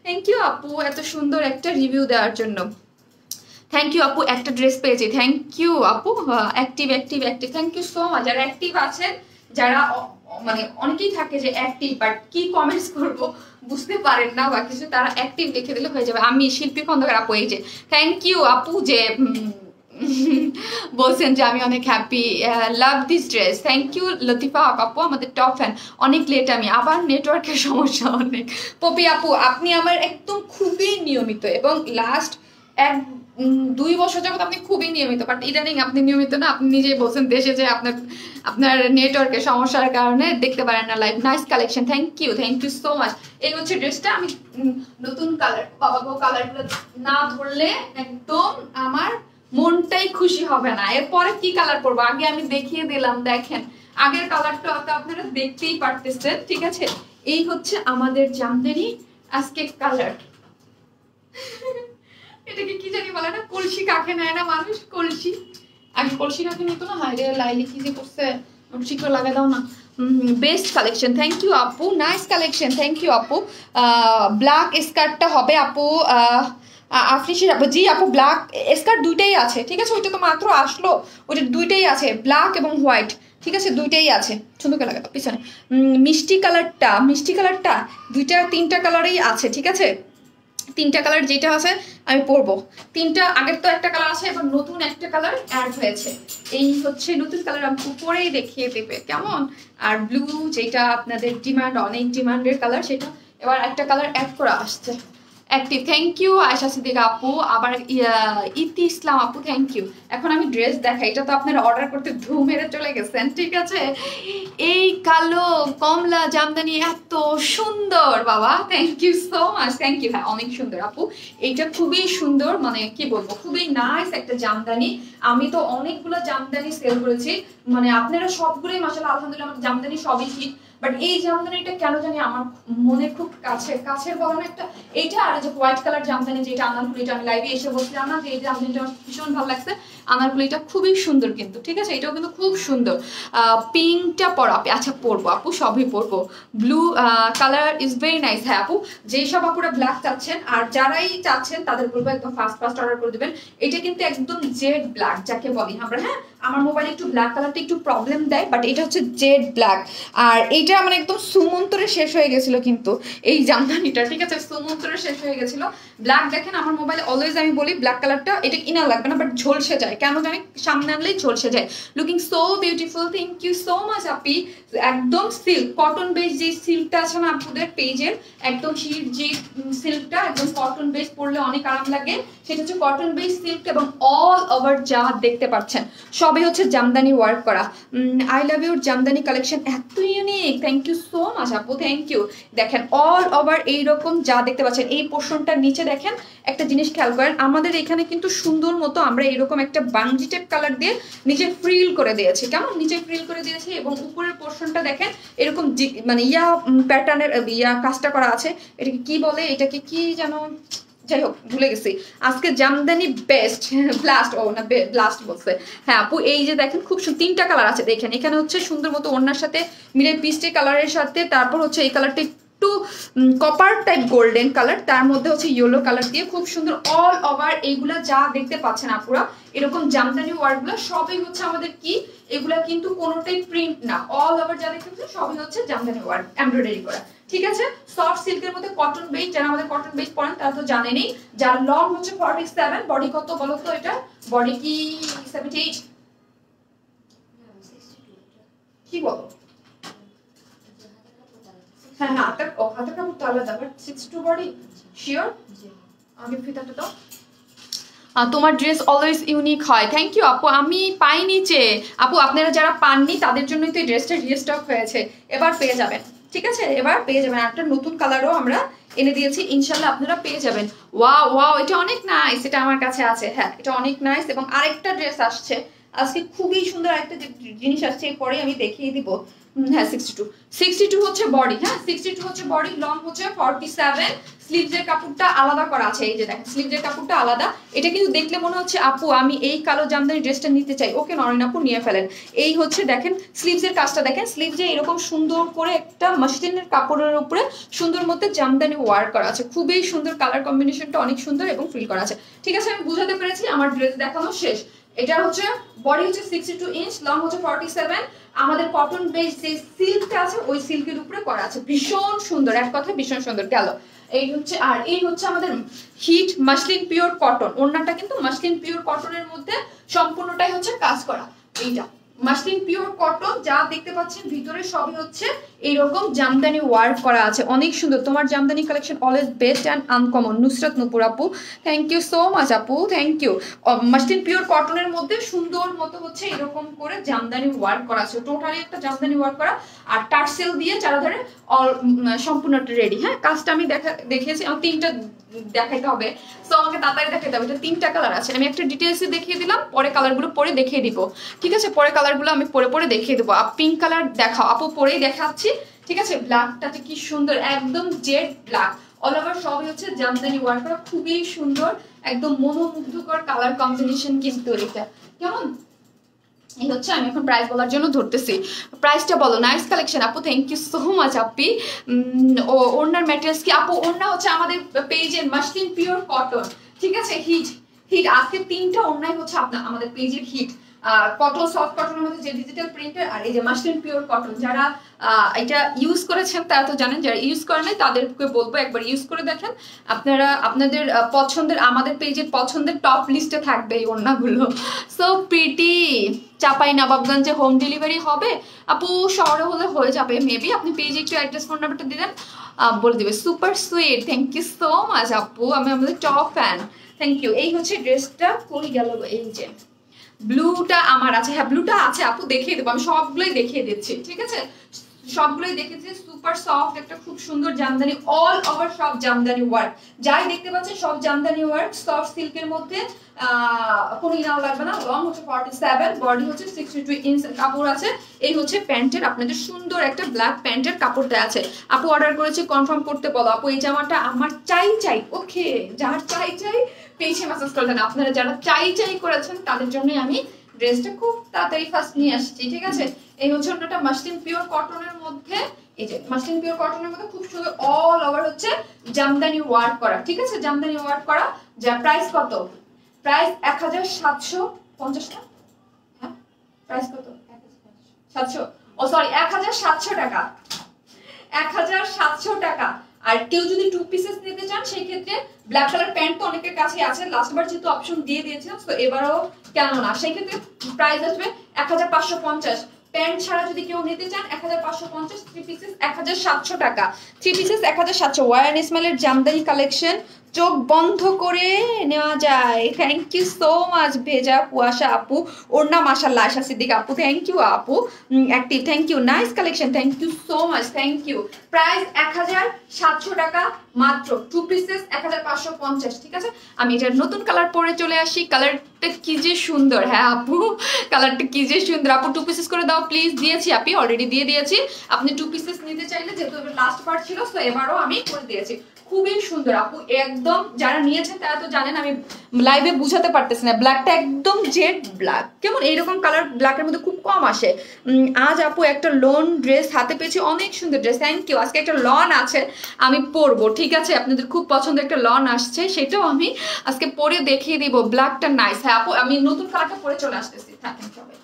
থ্যাংক ইউ আপু এত সুন্দর একটা রিভিউ দেওয়ার জন্য। থ্যাংক ইউ আপু, একটা ড্রেস পেয়েছি। থ্যাংক ইউ আপু। Active active active, thank you so much. যারা অ্যাক্টিভ আছেন, যারা মানে অনেকেই থাকে যে অ্যাক্টিভ বাট কি কমেন্টস করব বুঝতে পারেন না বা কিছু, তারা অ্যাক্টিভ লিখে দিলে হয়ে যাবে। আমি শিল্পী খন্দকার আপু, এই যে থ্যাংক ইউ আপু যে বলছেন যে আমি অনেক happy, love this dress. Thank you Latifa আপু, আমাদের টপ ফ্যান। অনেক লেট আমি, আবার নেটওয়ার্কের সমস্যা অনেক। পপি আপু, আপনি আমার একদম খুবই নিয়মিত এবং লাস্ট 1-2 বছর যাবত আপনি খুবই নিয়মিত, বাট ইদানিং আপনি নিয়মিত না। আপনি নিজেই বলছেন দেশে যে আপনার নেটওয়ার্কের সমস্যার কারণে দেখতে পারেন না live. Nice collection, thank you so much. এই হচ্ছে ড্রেসটা, আমি নতুন কালার, বাবা গো, কালারগুলো না ধরলে একদম আমার মনটাই খুশি হবে না। এরপরে কি কালার পরবো আগে আমি দেখিয়ে দিলাম, দেখেন আগের কালারটা আপনারা দেখতেই পারতেছেন, ঠিক আছে? এই হচ্ছে আমাদের জামদানি আজকে কালার। এটাকে কি জানি বলে না, কলসি কাকে নেয় না মানুষ, কলসি। আমি কলসি কাকে নিত না। হায় রে, লাইলি কি যে করছে, ঠিক করে লাগাই দাও না। বেস্ট কালেকশন, থ্যাংক ইউ আপু। নাইস কালেকশন, থ্যাংক ইউ আপু। ব্ল্যাক স্কার্টটা হবে আপু। আফরিসি আপু, জি আপু, ব্ল্যাক স্কার্ট দুইটাই আছে, ঠিক আছে? ওইটা তো মাত্র আসলো, ওইটা দুইটাই আছে, ব্ল্যাক এবং হোয়াইট, ঠিক আছে? দুইটাই আছে। সুন্দর করে লাগাতো পিছনে। মিষ্টি কালারটা 2-3টা কালারেই আছে, ঠিক আছে? 3টা কালার যেটা আছে আমি পরবো। 3টা, আগের তো একটা কালার আছে, এবার নতুন একটা কালার অ্যাড হয়েছে। এই হচ্ছে নতুন কালার, আমি উপরেই দেখিয়ে দেবে কেমন। আর ব্লু, যেটা আপনাদের ডিমান্ড, অনেক ডিমান্ডের কালার, সেটা এবার একটা কালার অ্যাড করা আসছে। Active, thank you Ayesha Siddika আপু। আবার ইতি ইসলাম আপু, থ্যাংক ইউ। এখন আমি ড্রেস দেখাই, এটা তো আপনারা অর্ডার করতে ধু মেরে চলে গেছেন, ঠিক আছে। এই কালো কমলা জামদানি এত সুন্দর বাবা, thank you so much, thank you. হ্যাঁ অনেক সুন্দর আপু, এইটা খুবই সুন্দর, মানে কি বলবো, খুবই নাইস একটা জামদানি। আমি তো অনেকগুলো জামদানি সেল করেছি, মানে আপনারা সবগুলোই মাশাআল্লাহ আলহামদুলিল্লাহ আমার জামদানি সবই হিট, বাট এই জামদানিটা কেন জানি আমার মনে খুব কাছের বলেন একটা, এইটা আর যে হোয়াইট কালার জামদানি যেটা আনারকুলিটা, আমি লাইভে এসে বলছিলাম না যে এই জামদানিটা ভীষণ ভালো লাগছে, আনারকুলিটা খুবই সুন্দর কিন্তু, ঠিক আছে, এটাও কিন্তু খুব সুন্দর। পিঙ্কটা পরা, আচ্ছা পরবো আপু, সবই পরবো। Blue colour is very nice. হ্যাঁ আপু, যেই সব আপুরা ব্ল্যাক চাচ্ছেন আর যারাই চাচ্ছেন তাদের বলবো একদম ফাস্ট অর্ডার করে দেবেন। এটা কিন্তু একদম জেড ব্ল্যাক যাকে বলি আমরা, হ্যাঁ আমার মোবাইলে একটু ব্ল্যাক কালারটা একটু প্রবলেম দেয়, বাট এটা হচ্ছে জেড ব্ল্যাক। আর এইটা মানে একদম সুমন্তরে শেষ হয়ে গেছিল কিন্তু এই জামদানিটা, ঠিক আছে, সুমন্তরে শেষ হয়ে গেছিল। ব্ল্যাক দেখেন আমার মোবাইলে অলওয়েজ আমি বলি ব্ল্যাক কালারটা এটা কিনা লাগবে না, বাট ঝলসে যায়, কেন জানি সামনে আনলেই ঝলসে যায়। Looking so beautiful, thank you so much আপি। একদম সিল্ক কটন বেস, যে সিল্কটা আছে না আপনাদের পেজের, একদম হিট যে সিল্কটা, একদম কটন বেস, পরলে অনেক আরাম লাগে, সেটা হচ্ছে কটন বেস সিল্ক, এবং অল ওভার যা দেখতে পাচ্ছেন সবই হচ্ছে জামদানি ওয়ার্ক করা। I love your jamdani collection এত unique, thank you so much আপু, থ্যাংক ইউ। দেখেন অল ওভার এইরকম যা দেখতে পাচ্ছেন, এই পোর্শনটার নিচে দেখেন একটা জিনিস খেয়াল করেন, আমাদের এখানে কিন্তু সুন্দর মতো আমরা এরকম একটা বাংজি টাইপ কালার দিয়ে নিচে ফ্রিল করে দিয়েছি, কেমন নিচে ফ্রিল করে দিয়েছি, এবং উপরের পোর্শনটা দেখেন এরকম মানে প্যাটার্নের কাজটা করা আছে। এটাকে কি বলে, এটাকে কি যেন, যাই হোক ভুলে গেছি। আজকে জামদানি বেস্ট ব্লাস্ট, ও না ব্লাস্ট বলছে। হ্যাঁ আপু, এই যে দেখেন খুব তিনটা কালার আছে দেখেন, এখানে হচ্ছে সুন্দর মতো ওড়নার সাথে মিলে পিস্টে কালারের সাথে, তারপর হচ্ছে এই কালারটা একটু কপার টাইপ গোল্ডেন কালার, তার মধ্যে হচ্ছে ইয়েলো কালার দিয়ে খুব সুন্দর। অল ওভার এইগুলা যা দেখতে পাচ্ছেন আপুরা, এরকম জামদানি ওয়ার্কগুলো সবই হচ্ছে আমাদের কি, এগুলা কিন্তু কোনোটাই প্রিন্ট না, অল ওভার যা দেখতে পাচ্ছেন সবই হচ্ছে জামদানি ওয়ার্ক, এমব্রয়ডারি করা, ঠিক আছে। সফট সিল্কের মধ্যে কটন বেস, যারা আমাদের কটন বেস পরেন তারা তো জানেনই। যার লং হচ্ছে 47, বডি কত বলো তো, এটা বডি কি 78, কি বলো, হ্যাঁ হ্যাঁ হাতের কাপড় তো আলাদা, বাট 62 বডি শিওর। আমি ফিতাটা দাও। তোমার ড্রেস অলওয়েজ ইউনিক হয়, থ্যাংক ইউ আপু। আমি পাইনি যে আপু, আপনারা যারা পাননি তাদের জন্যই তো এই ড্রেসটা রিস্টক হয়েছে, এবার পেয়ে যাবেন, ঠিক আছে, এবার পেয়ে যাবেন। একটা নতুন কালারও আমরা এনে দিয়েছি, ইনশাল্লাহ আপনারা পেয়ে যাবেন। ওয়াও ওয়াও, এটা অনেক নাইস, এটা আমার কাছে আছে, হ্যাঁ এটা অনেক নাইস। এবং আরেকটা ড্রেস আসছে আজকে, খুবই সুন্দর একটা জিনিস আসছে, এরপরে আমি দেখিয়ে দিব। হ্যাঁ 62 হচ্ছে বডি, হ্যাঁ 62 হচ্ছে বডি, লং হচ্ছে 47, স্লিভসের কাপড়টা আলাদা করা আছে, এই যে দেখেন স্লিভসের কাপড়টা আলাদা। এটা কিন্তু দেখলে মনে হচ্ছে আপু আমি এই কালো জামদানি ড্রেসটা নিতে চাই, ওকে নরেন আপু নিয়ে ফেলেন। এই হচ্ছে দেখেন স্লিভসের কাজটা দেখেন, স্লিভসে এরকম সুন্দর করে একটা মসলিনের কাপড়ের উপরে সুন্দর মতো জামদানি ওয়ার্ক করা আছে, খুবই সুন্দর, কালার কম্বিনেশনটা অনেক সুন্দর এবং ফিল করা আছে, ঠিক আছে। আমি বুঝাতে পেরেছি, আমার ড্রেস দেখানো শেষ। এটা হচ্ছে বডি হচ্ছে 62 ইঞ্চ, লং হচ্ছে 47, আমাদের কটন বেস যে সিল্কটা আছে ওই সিল্কের উপরে করা আছে, ভীষণ সুন্দর, এক কথায় ভীষণ সুন্দর গেল। এই হচ্ছে, আর এই হচ্ছে আমাদের হিট মাসলিন পিওর কটন, ওড়নাটা কিন্তু মাসলিন পিওর কটনের মধ্যে সম্পূর্ণটাই হচ্ছে কাজ করা, এইটা মাসলিন পিওর কটন যা দেখতে পাচ্ছেন ভিতরে সবই হচ্ছে এইরকম জামদানি ওয়ার্ক করা আছে, অনেক সুন্দর। তোমার jamdani collection always best and uncommon. Nusrat Nupur আপু, থ্যাংক ইউ সো মাচ আপু, থ্যাংক ইউ। মাসলিন পিওর কটনের মধ্যে সুন্দর মতো হচ্ছে এরকম করে জামদানি ওয়ার্ক করা আছে, টোটালি একটা জামদানি ওয়ার্ক করা, আর টার্সেল দিয়ে চারাধারে সম্পূর্ণটা রেডি। হ্যাঁ কাজটা আমি দেখিয়েছি, আমার তিনটা দেখাইতে হবে, সো আমাকে তাড়াতাড়ি দেখাইতে হবে। এটা তিনটা কালার আছে, আমি একটা ডিটেলসে দেখিয়ে দিলাম, পরে কালারগুলো পরে দেখিয়ে দিব, ঠিক আছে, পরে কালারগুলো আমি পরে দেখিয়ে দেবো। পিঙ্ক কালার দেখাও আপু, পরেই দেখাচ্ছি, ঠিক আছে। ব্ল্যাকটাতে কি সুন্দর, একদম জেড ব্ল্যাক, অল ওভার সবই হচ্ছে জামদানি ওয়ার্ক করা, খুবই সুন্দর, একদম মনোমুগ্ধকর কালার কম্বিনেশন কিন্তু এটা, কেমন। এই হচ্ছে, আমি এখন প্রাইস বলার জন্য ধরতেছি, প্রাইসটা বলো। নাইস কালেকশন আপু, থ্যাংক ইউ সো মাচ আপি। ও ওড়নার ম্যাটেরিয়ালস কি আপু, ওড়না হচ্ছে আমাদের পেজের মাসলিন পিওর কটন, ঠিক আছে, হিট আজকে তিনটা ওড়নাই হচ্ছে আপনার আমাদের পেজের হিট কটন, সফট কটনের মধ্যে যে ডিজিটাল প্রিন্টের, আর এই যে মাসলিন পিওর কটন। যারা এটা ইউজ করেছেন তারা তো জানেন, যারা ইউজ করে নাই তাদেরকে বলবো একবার ইউজ করে দেখেন, আপনারা আপনাদের পছন্দের, আমাদের পেজের পছন্দের টপ লিস্টে থাকবে এই ওড়নাগুলো। So pretty. চাপাই নবাবগঞ্জে হোম ডেলিভারি হবে আপু, শহরে হলে হয়ে যাবে মেবি, আপনি পেজে একটু অ্যাড্রেস ফোন নাম্বারটা দিলেন। বলে দিবে। Super sweet, thank you so much আপু, আমি আমাদের টপ ফ্যান, থ্যাংক ইউ। এই হচ্ছে ড্রেসটা, কই গেল, এই যে ব্লুটা আমার আছে, হ্যাঁ ব্লুটা আছে আপু, দেখিয়ে দেবো, আমি সবগুলোই দেখিয়ে দিচ্ছি, ঠিক আছে, সবগুলোই দেখেছি। সুপার সফট একটা খুব সুন্দর জামদানি, অল ওভার সব জামদানি ওয়ার্ক, যাই দেখতে পাচ্ছেন সব জামদানি ওয়ার্ক, সফট সিল্কের মধ্যে, কোনো ইনাও লাগবে না। লং হচ্ছে 47, বডি হচ্ছে 62 ইঞ্চ কাপড় আছে। এই হচ্ছে প্যান্টের, আপনাদের সুন্দর একটা ব্ল্যাক প্যান্টের কাপড়টা আছে। আপু অর্ডার করেছে, কনফার্ম করতে বলো আপু, এই জামাটা আমার চাই, ওকে, যার চাই পেজে মেসেজ করে দেন। আপনারা যারা চাই করেছেন তাদের জন্যই আমি ড্রেসটা খুব তাড়াতাড়ি ফার্স্ট নিয়ে আসছি, ঠিক আছে। এই হচ্ছে ওটা মাসলিন পিওর কটনের মধ্যে, এই যে মাসলিন পিওর কটনের মধ্যে খুব সুন্দর অল ওভার হচ্ছে জামদানি ওয়ার্ক করা, ঠিক আছে, জামদানি ওয়ার্ক করা। যার প্রাইস কত? প্রাইস 1750 টাকা, হ্যাঁ প্রাইস কত? 700, ও সরি 1700 টাকা, 1700 টাকা। আর কেউ যদি 2 পিসেস নিতে চান সেই ক্ষেত্রে ব্ল্যাক কালার প্যান্ট তো অনেকের কাছে আছে, লাস্টবার যেহেতু অপশন দিয়ে দিয়েছিলাম তো এবারও কেন না, সেই ক্ষেত্রে প্রাইস আসবে 1550। প্যান্ট ছাড়া যদি কেউ নিতে চান 1550, 3 পিসেস 1700 টাকা, 3 পিসেস 1700। ওয়ান ইসমাইলের জামদানি কালেকশন চোখ বন্ধ করে নেওয়া যায়। থ্যাংক ইউ সো মাচ ভেজা কুয়াশা আপু, ওড়না মাশাআল্লাহ, আশা সিদ্দিক আপু, থ্যাংক ইউ আপু, active, thank you, nice collection, thank you so much, thank you. Price 1700 টাকা মাত্র, 2 পিসেস 1550, ঠিক আছে। আমি এটার নতুন কালার পরে চলে আসি, কালারটা কি যে সুন্দর, হ্যাঁ আপু কালারটা কি যে সুন্দর আপু, 2 পিসেস করে দাও প্লিজ। দিয়েছি আপনি, অলরেডি দিয়ে দিয়েছি। আপনি 2 পিসেস নিতে চাইলে, যেহেতু লাস্ট পার্ট ছিল তো এবারও আমি করে দিয়েছি। খুবই সুন্দর আপু, একদম যারা নিয়েছেন তারা তো জানেন, আমি লাইভে বুঝাতে পারতেছি না, ব্ল্যাকটা একদম জেড ব্ল্যাক, কেমন এইরকম কালার ব্ল্যাকের মধ্যে খুব কম আসে। আজ আপু একটা লন ড্রেস হাতে পেয়েছি, অনেক সুন্দর ড্রেস, থ্যাংক ইউ। আজকে একটা লন আছে আমি পরবো, ঠিক আছে, আপনাদের খুব পছন্দ একটা লন আসছে, সেটাও আমি আজকে পরে দেখিয়ে দিব। ব্ল্যাকটা নাইস, হ্যাঁ আপু আমি নতুন কালারটা পরে চলে আসতেছি, থাকেন সবাই।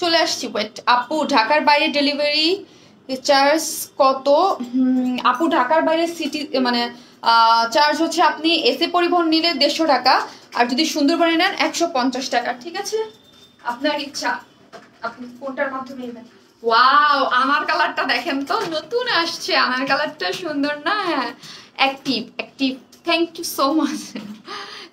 চলে আসছি, ওয়েট আপু। ঢাকার বাইরে ডেলিভারি চার্জ কত? আপু ঢাকার বাইরে সিটি মানে চার্জ হচ্ছে, আপনি এসে পরিবহন নিলে 150 টাকা, আর যদি সুন্দরবনে নেন 150 টাকা, ঠিক আছে, আপনার ইচ্ছা আপনি কোনটার মাধ্যমে নেবেন। ওয়াও, আমার কালারটা দেখেন তো, নতুন আসছে, আমার কালারটা সুন্দর না, হ্যাঁ active, thank you so much,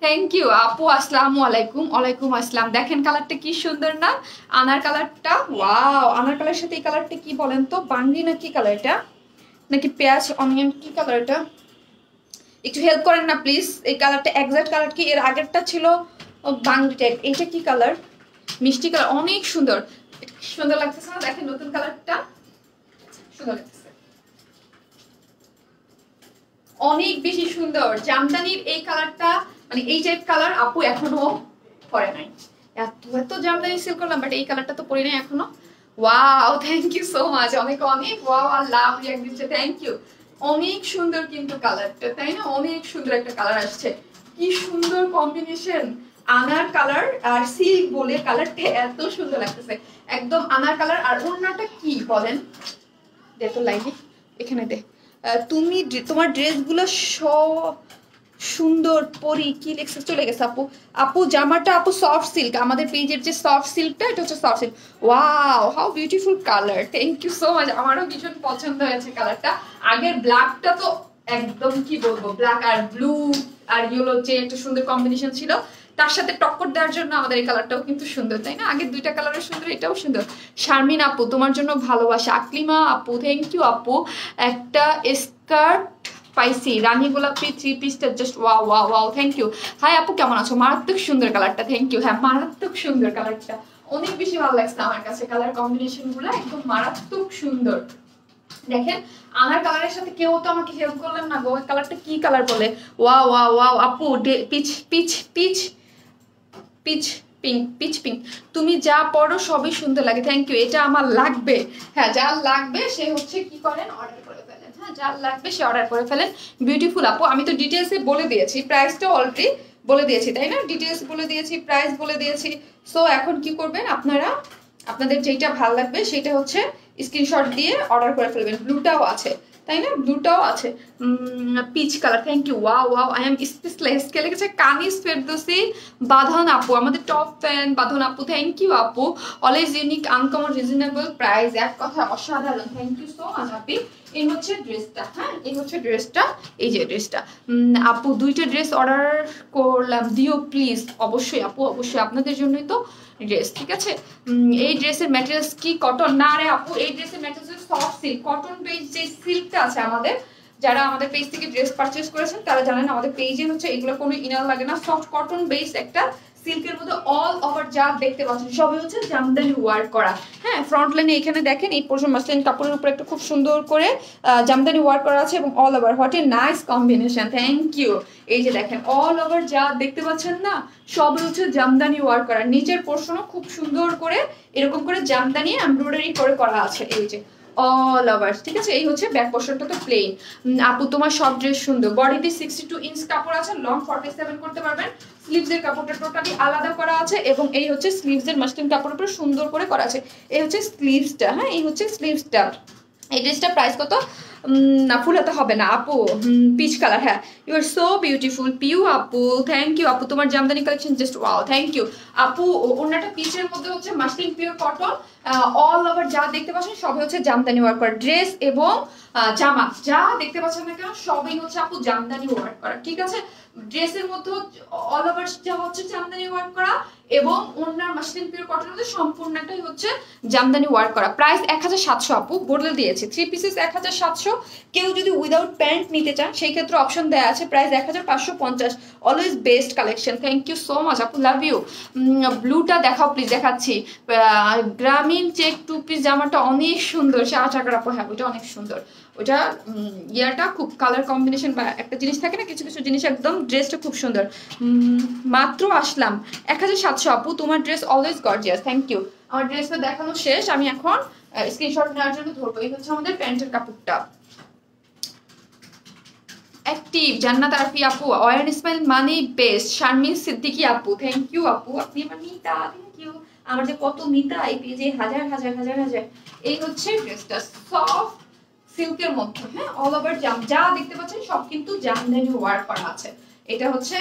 thank you আপু। আসসালামু আলাইকুম। ওয়ালাইকুম আসসালাম। দেখেন কালারটা কি সুন্দর না, আনার কালারটা, ওয়াও, আনার কালারের সাথে এই কালারটা কি বলেন তো, বাঙ্গি না কি কালার এটা, নাকি পেঁয়াজ অনিয়ন, কি কালার এটা, একটু হেল্প করেন না প্লিজ। এই কালারটা এক্সাক্ট কালার কি? এর আগেরটা ছিল বাঙ্গি টাইপ, এটা কি কালার? মিষ্টি কালার, অনেক সুন্দর, সুন্দর লাগতেছে না? দেখেন নতুন কালারটা সুন্দর লাগতেছে, অনেক বেশি সুন্দর। জামদানির এই কালারটা, মানে এই টাইপ কালার আপু এখনো পরে নাই, এত জামদানি সেল করলাম, বাট এই কালারটা তো পরে নাই এখনো। Wow, thank you so much, অনেক ওয়াও আর লাভ রিঅ্যাক্ট দিচ্ছে, থ্যাংক ইউ। অনেক সুন্দর কিন্তু কালারটা, তাই না? অনেক সুন্দর একটা কালার আসছে, কি সুন্দর কম্বিনেশন, আনার কালার আর সিল্ক বলে কালারটা এত সুন্দর লাগতেছে, একদম আনার কালার। আর ওড়নাটা কি বলেন, দে তো লাইনে, এখানে দে। তুমি তোমার ড্রেসগুলো সুন্দর পরি কি লেখছে চলে গেছে আপু। আপু জামাটা আপু সফট সিল্ক, আমাদের পেজের যে সফট সিল্কটা এটা হচ্ছে soft silk. Wow how beautiful colour, thank you so much, আমারও ভীষণ পছন্দ হয়েছে কালারটা। আগের ব্ল্যাকটা তো একদম কি বলবো, ব্ল্যাক আর ব্লু আর ইয়েলো যে একটা সুন্দর কম্বিনেশন ছিল, তার সাথে টক্কর দেওয়ার জন্য আমাদের এই কালারটাও কিন্তু সুন্দর, তাই না? আগের দুইটা কালারের সুন্দর, এটাও সুন্দর। শারমিন আপু তোমার জন্য ভালোবাসা। আকলিমা আপু থ্যাংক ইউ আপু, একটা স্কার্ট পাইছি রানী গোলাপি 3 পিসটা just wow wow wow, thank you. Hi আপু কেমন আছো? মারাত্মক সুন্দর কালারটা, থ্যাংক ইউ। হ্যাঁ মারাত্মক সুন্দর কালারটা, অনেক বেশি ভালো লাগছে আমার কাছে, কালার কম্বিনেশন গুলো একদম মারাত্মক সুন্দর। দেখেন আমার কালারের সাথে কেউ তো আমাকে হেল্প করলেন না গো, ওই কালারটা কি কালার বলে? ওয়াও ওয়াও ওয়াও আপু, peach peach peach peach pink, peach pink, তুমি যা পড়ো সবই সুন্দর লাগে, থ্যাংক ইউ। এটা আমার লাগবে, হ্যাঁ যার লাগবে সে হচ্ছে কি করেন অর্ডার করে ফেলেন, হ্যাঁ যার লাগবে সে অর্ডার করে ফেলেন। বিউটিফুল আপু, আমি তো ডিটেলসে বলে দিয়েছি, প্রাইসটা অলরেডি বলে দিয়েছি তাই না, ডিটেলস বলে দিয়েছি, প্রাইস বলে দিয়েছি। সো এখন কি করবেন আপনারা, আপনাদের যেটা ভালো লাগবে সেটা হচ্ছে স্ক্রিনশট দিয়ে অর্ডার করে ফেলবেন। ব্লুটাও আছে তাই না, ব্লুটাও আছে, peach colour, thank you. Wow wow I am speechless. কে লিখেছে? কানিস ফেরদৌসি বাঁধন আপু, আমাদের টপ ফ্যান বাঁধন আপু, থ্যাংক ইউ আপু। Always unique uncommon reasonable price, এক কথা অসাধারণ, থ্যাংক ইউ সো মাচ আপি। এই হচ্ছে ড্রেসটা, হ্যাঁ এই হচ্ছে ড্রেসটা, এই যে ড্রেসটা। আপু দুইটা ড্রেস অর্ডার করলাম, দিও প্লিজ। অবশ্যই আপু অবশ্যই, আপনাদের জন্যই তো ড্রেস, ঠিক আছে। এই ড্রেসের ম্যাটেরিয়ালস কি কটন? না রে আপু, এই ড্রেসের materials soft silk, cotton base যে সিল্কটা আছে আমাদের, যারা আমাদের পেজ থেকে ড্রেস পারচেজ করেছেন তারা জানেন আমাদের পেজে হচ্ছে এগুলো কোনো ইনার লাগে না, সফট কটন বেস একটা সিল্কের মধ্যে অল ওভার যা দেখতে পাচ্ছেন সবই হচ্ছে জামদানি ওয়ার্ক করা। হ্যাঁ ফ্রন্ট লাইনে এখানে দেখেন এই পোর্শন মাসলিন কাপড়ের উপর একটা খুব সুন্দর করে জামদানি ওয়ার্ক করা আছে এবং all over, what a nice combination, thank you. এই যে দেখেন অল ওভার যা দেখতে পাচ্ছেন না সবই হচ্ছে জামদানি ওয়ার্ক করা, নিচের পোর্শনও খুব সুন্দর করে এরকম করে জামদানি এমব্রয়ডারি করে করা আছে, এই যে অল ওভার, ঠিক আছে। এই হচ্ছে ব্যাক পোর্শনটা তো প্লেন। আপু তোমার সব ড্রেস সুন্দর, বডিতে 62 ইঞ্চ কাপড় আছে, লং 47 করতে পারবেন। স্লিভসের কাপড়টা টোটালি আলাদা করা আছে এবং এই হচ্ছে স্লিভসের মাসলিন কাপড়ের উপর সুন্দর করে করা আছে, এই হচ্ছে স্লিভসটা, হ্যাঁ এই হচ্ছে স্লিভসটা। এই ড্রেসটা প্রাইস কত? না ফুল হাতে হবে না আপু, পিচ কালার, হ্যাঁ you are so beautiful Piu আপু, থ্যাংক ইউ আপু। তোমার jamdani collection just wow, thank you আপু। ওনাটা পিচের মধ্যে হচ্ছে muslin pure cotton, all over যা দেখতে পাচ্ছেন সবই হচ্ছে জামদানি ওয়ার্ক করা, ড্রেস এবং জামা যা দেখতে পাচ্ছেন না কেন সবই হচ্ছে আপু জামদানি ওয়ার্ক করা, ঠিক আছে। ড্রেসের মধ্যে অল ওভার যা হচ্ছে জামদানি ওয়ার্ক করা এবং ওনার মাসলিন পিওর কটনের মধ্যে সম্পূর্ণটাই হচ্ছে জামদানি ওয়ার্ক করা। প্রাইস 1700 আপু, বলে দিয়েছি 3 পিসেস 1700। কেউ যদি উইদাউট প্যান্ট নিতে চান সেই ক্ষেত্রে অপশন দেওয়া আছে, price 1550। Always best collection, thank you so much আপু, লাভ ইউ। ব্লুটা দেখাও প্লিজ, দেখাচ্ছি। গ্রামীণ চেক 2 পিস জামাটা অনেক সুন্দর, সে 8 টাকার আপু, হ্যাঁ ওইটা অনেক সুন্দর, ওইটা ইয়ারটা খুব কালার কম্বিনেশন বা একটা জিনিস থাকে না, কিছু কিছু জিনিস একদম ড্রেসটা খুব সুন্দর। মাত্র আসলাম 1700 আপু, তোমার dress always gorgeous, thank you. আমার ড্রেসটা দেখানো শেষ, আমি এখন স্ক্রিনশট নেওয়ার জন্য ধরবো। এই হচ্ছে আমাদের প্যান্টের কাপড়টা। অ্যাক্টিভ জান্নাত আরফি আপু, অয়ন ইসমাইল মানি বেস্ট, শারমিন সিদ্দিকী আপু, থ্যাংক ইউ আপু। আপনি আমার মিতা, থ্যাংক ইউ। আমার যে কত মিতা এই পেজে, হাজার হাজার হাজার হাজার। এই হচ্ছে ড্রেসটা সফট সিল্কের মধ্যে, হ্যাঁ অল ওভার যা দেখতে পাচ্ছেন সব কিন্তু জামদানি ওয়ার্ক করা আছে। এটা হচ্ছে